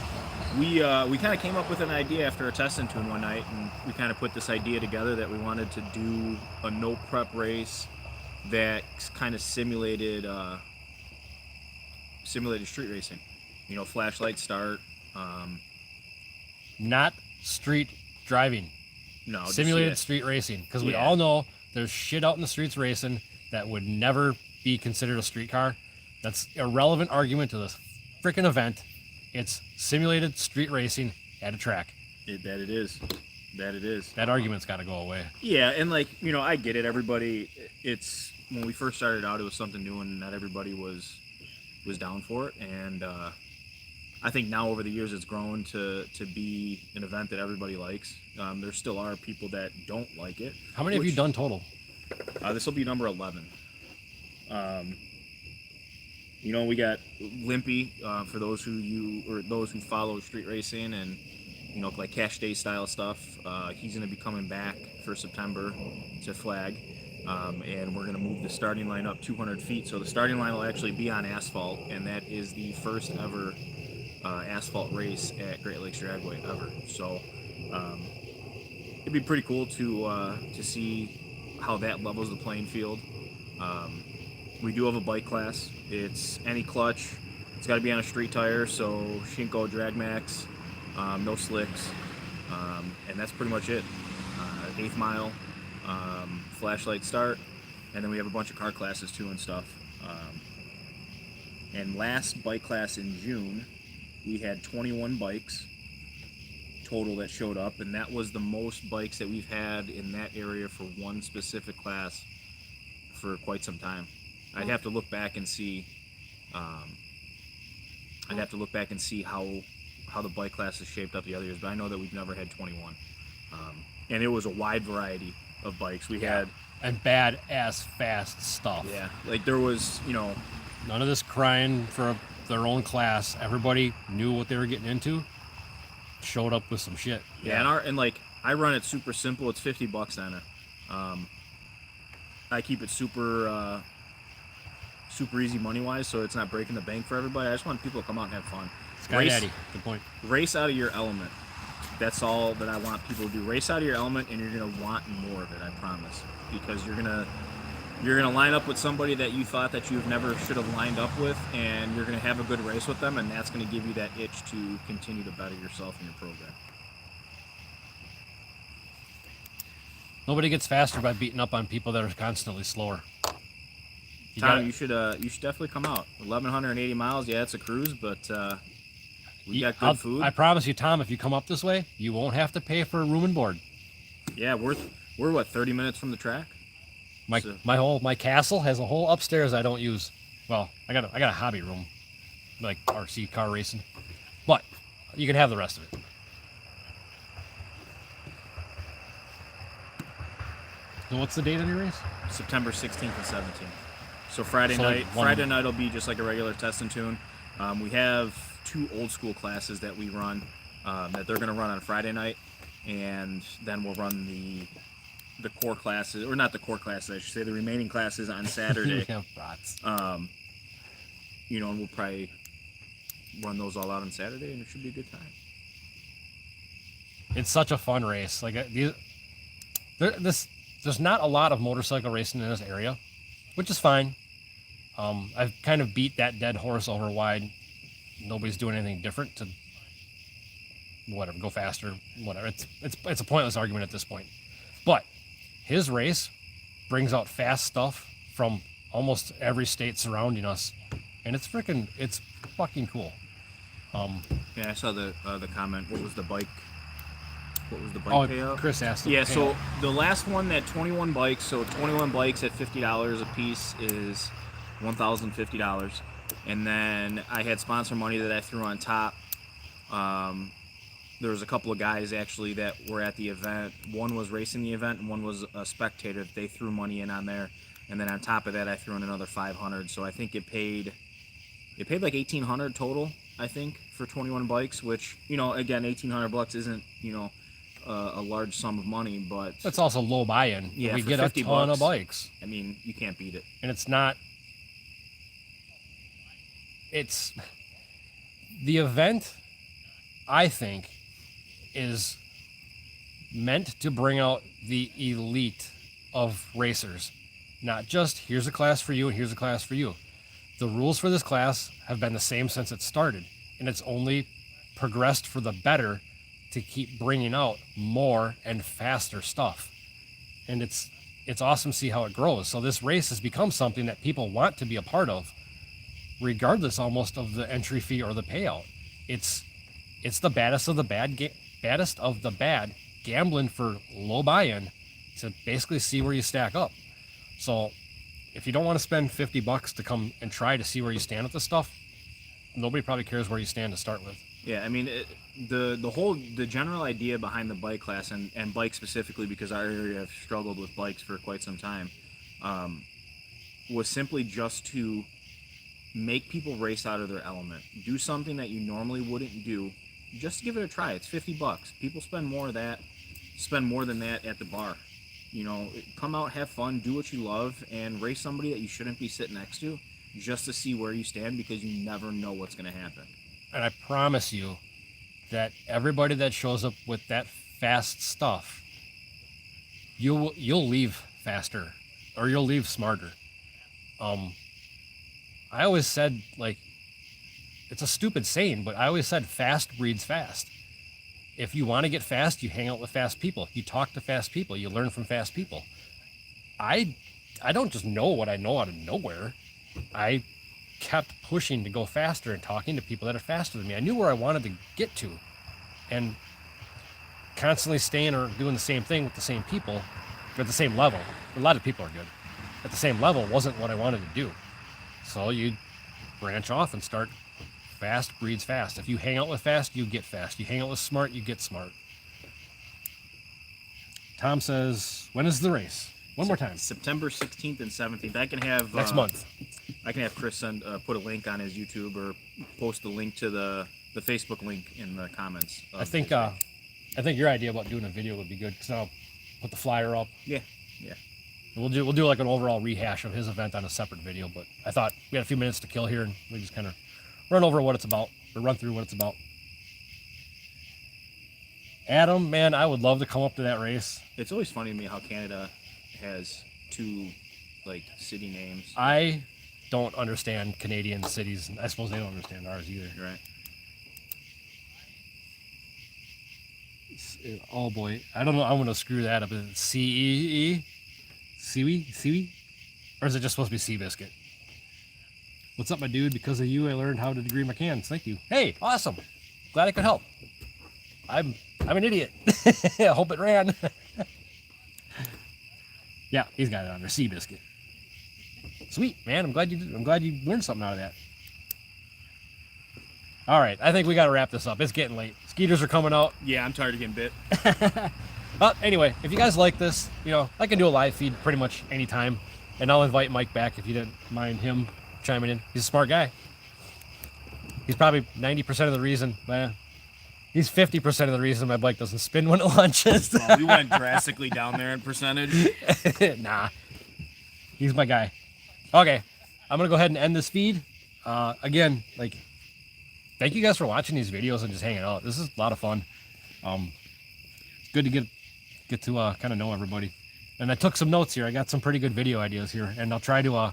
We kind of came up with an idea after a testing tune one night, and we kind of put this idea together that we wanted to do a no prep race that kind of simulated street racing. Flashlight start. Not street driving. No, just- Simulated yeah. street racing, because we Yeah. all know there's shit out in the streets racing that would never be considered a street car. That's irrelevant argument to this freaking event. It's simulated street racing at a track. That it is. That argument's got to go away. Yeah, and I get it. Everybody, it's when we first started out, it was something new, and not everybody was down for it. And I think now over the years, it's grown to be an event that everybody likes. There still are people that don't like it. How many have you done total? This will be number 11. We got Limpy for those who follow street racing and like cash day style stuff. He's going to be coming back for September to flag, and we're going to move the starting line up 200 feet. So the starting line will actually be on asphalt, and that is the first ever asphalt race at Great Lakes Dragway ever. So it'd be pretty cool to see how that levels the playing field. We do have a bike class. It's any clutch. It's got to be on a street tire, so Shinko drag max, no slicks, and that's pretty much it. 8th mile, flashlight start, and then we have a bunch of car classes too and stuff. And last bike class in June, we had 21 bikes total that showed up, and that was the most bikes that we've had in that area for one specific class for quite some time. I'd have to look back and see. How the bike class is shaped up the other years, but I know that we've never had 21. And it was a wide variety of bikes. We had and bad ass fast stuff. Yeah, like there was, you know, None of this crying for their own class. Everybody knew what they were getting into. Showed up with some shit. yeah, and like I run it super simple. It's $50 on it. I keep it super easy money wise, so it's not breaking the bank for everybody. I just want people to come out and have fun. Sky Daddy, good point. Race out of your element. That's all that I want people to do. Race out of your element, and you're gonna want more of it. I promise, because you're gonna line up with somebody that you thought that you never should have lined up with, and you're gonna have a good race with them, and that's gonna give you that itch to continue to better yourself in your program. Nobody gets faster by beating up on people that are constantly slower. Tom, you should definitely come out. 1,180 miles, yeah, it's a cruise, but we got good food. I promise you, Tom, if you come up this way, you won't have to pay for room and board. Yeah, we're what, 30 minutes from the track? My castle has a whole upstairs I don't use. Well, I got a hobby room, like RC car racing, but you can have the rest of it. So what's the date of your race? September 16th and 17th. So Friday like night will be just like a regular test and tune. We have 2 old school classes that we run that they're going to run on Friday night, and then we'll run the core classes, or not the core classes, I should say, the remaining classes on Saturday. We have bots. You know, and we'll probably run those all out on Saturday, and it should be a good time. It's such a fun race. Like there's not a lot of motorcycle racing in this area, which is fine. I've kind of beat that dead horse over why nobody's doing anything different to whatever, go faster, whatever. It's a pointless argument at this point. But his race brings out fast stuff from almost every state surrounding us, and it's fucking cool. Yeah, I saw the comment. What was the bike payout? Chris asked. Yeah, so the last one, that 21 bikes, so 21 bikes at $50 a piece is $1,050. And then I had sponsor money that I threw on top. There was a couple of guys actually that were at the event. One was racing the event and one was a spectator. They threw money in on there. And then on top of that, I threw in another $500. So I think it paid like $1,800 total, I think, for 21 bikes, which, you know, again, $1,800 isn't, you know, a large sum of money, but it's also low buy-in. Yeah, we for get a ton of bikes. I mean, you can't beat it. And it's the event, I think, is meant to bring out the elite of racers. Not just, here's a class for you and here's a class for you. The rules for this class have been the same since it started, and it's only progressed for the better to keep bringing out more and faster stuff. And it's awesome to see how it grows. So this race has become something that people want to be a part of, regardless almost of the entry fee or the payout. It's the baddest of the bad gambling for low buy-in to basically see where you stack up. So if you don't want to spend $50 to come and try to see where you stand with this stuff, nobody probably cares where you stand to start with. Yeah, I mean, the general idea behind the bike class, and bike specifically, because our area have struggled with bikes for quite some time, was simply just to make people race out of their element. Do something that you normally wouldn't do. Just give it a try. It's $50. People spend more than that at the bar. You know, come out, have fun, do what you love, and race somebody that you shouldn't be sitting next to, just to see where you stand, because you never know what's going to happen. And I promise you that everybody that shows up with that fast stuff, you'll leave faster, or you'll leave smarter. I always said, like, it's a stupid saying, but I always said fast breeds fast. If you want to get fast, you hang out with fast people. You talk to fast people. You learn from fast people. I don't just know what I know out of nowhere. I kept pushing to go faster and talking to people that are faster than me. I knew where I wanted to get to, and constantly staying or doing the same thing with the same people at the same level. A lot of people are good. At the same level wasn't what I wanted to do. So you branch off and start. Fast breeds fast. If you hang out with fast, you get fast. You hang out with smart, you get smart. Tom says, when is the race? One more time. September 16th and 17th. I can have Next month. I can have Chris send put a link on his YouTube or post the link to the Facebook link in the comments. I think your idea about doing a video would be good, because I'll put the flyer up. Yeah. We'll do like an overall rehash of his event on a separate video. But I thought we had a few minutes to kill here, and we just kind of run over what it's about, or run through what it's about. Adam, man, I would love to come up to that race. It's always funny to me how Canada has two like city names. I don't understand Canadian cities. I suppose they don't understand ours either. Right. Oh boy, I don't know. I'm gonna screw that up. Is it CEE? Seaweed? Or is it just supposed to be Seabiscuit? What's up, my dude? Because of you, I learned how to degree my cans. Thank you. Hey, awesome. Glad I could help. I'm an idiot. I hope it ran. Yeah, he's got it on there. Seabiscuit. Sweet, man. I'm glad you learned something out of that. All right, I think we got to wrap this up. It's getting late. Skeeters are coming out. Yeah, I'm tired of getting bit. But anyway, if you guys like this, I can do a live feed pretty much anytime. And I'll invite Mike back if you didn't mind him chiming in. He's a smart guy. He's probably 90% of the reason. He's 50% of the reason my bike doesn't spin when it launches. Well, we went drastically down there in percentage. Nah. He's my guy. Okay. I'm going to go ahead and end this feed. Again, thank you guys for watching these videos and just hanging out. This is a lot of fun. It's good to get to kind of know everybody. And I took some notes here. I got some pretty good video ideas here, and I'll try to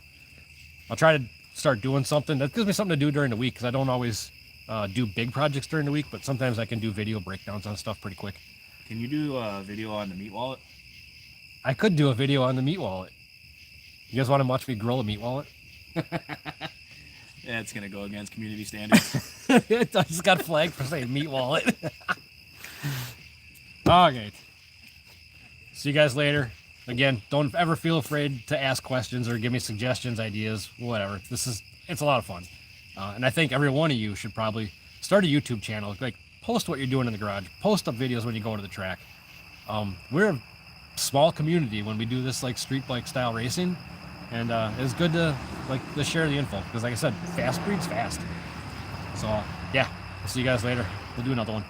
start doing something that gives me something to do during the week, because I don't always do big projects during the week, but sometimes I can do video breakdowns on stuff pretty quick. Can you do a video on the meat wallet? I could do a video on the meat wallet. You guys want to watch me grill a meat wallet? Yeah, it's gonna go against community standards. I just got flagged for saying meat wallet. Okay. See you guys later. Again, don't ever feel afraid to ask questions or give me suggestions, ideas, whatever. It's a lot of fun. And I think every one of you should probably start a YouTube channel. Post what you're doing in the garage. Post up videos when you go to the track. We're a small community when we do this street bike style racing. And it's good to share the info, because like I said, fast breeds fast. So yeah, we'll see you guys later. We'll do another one.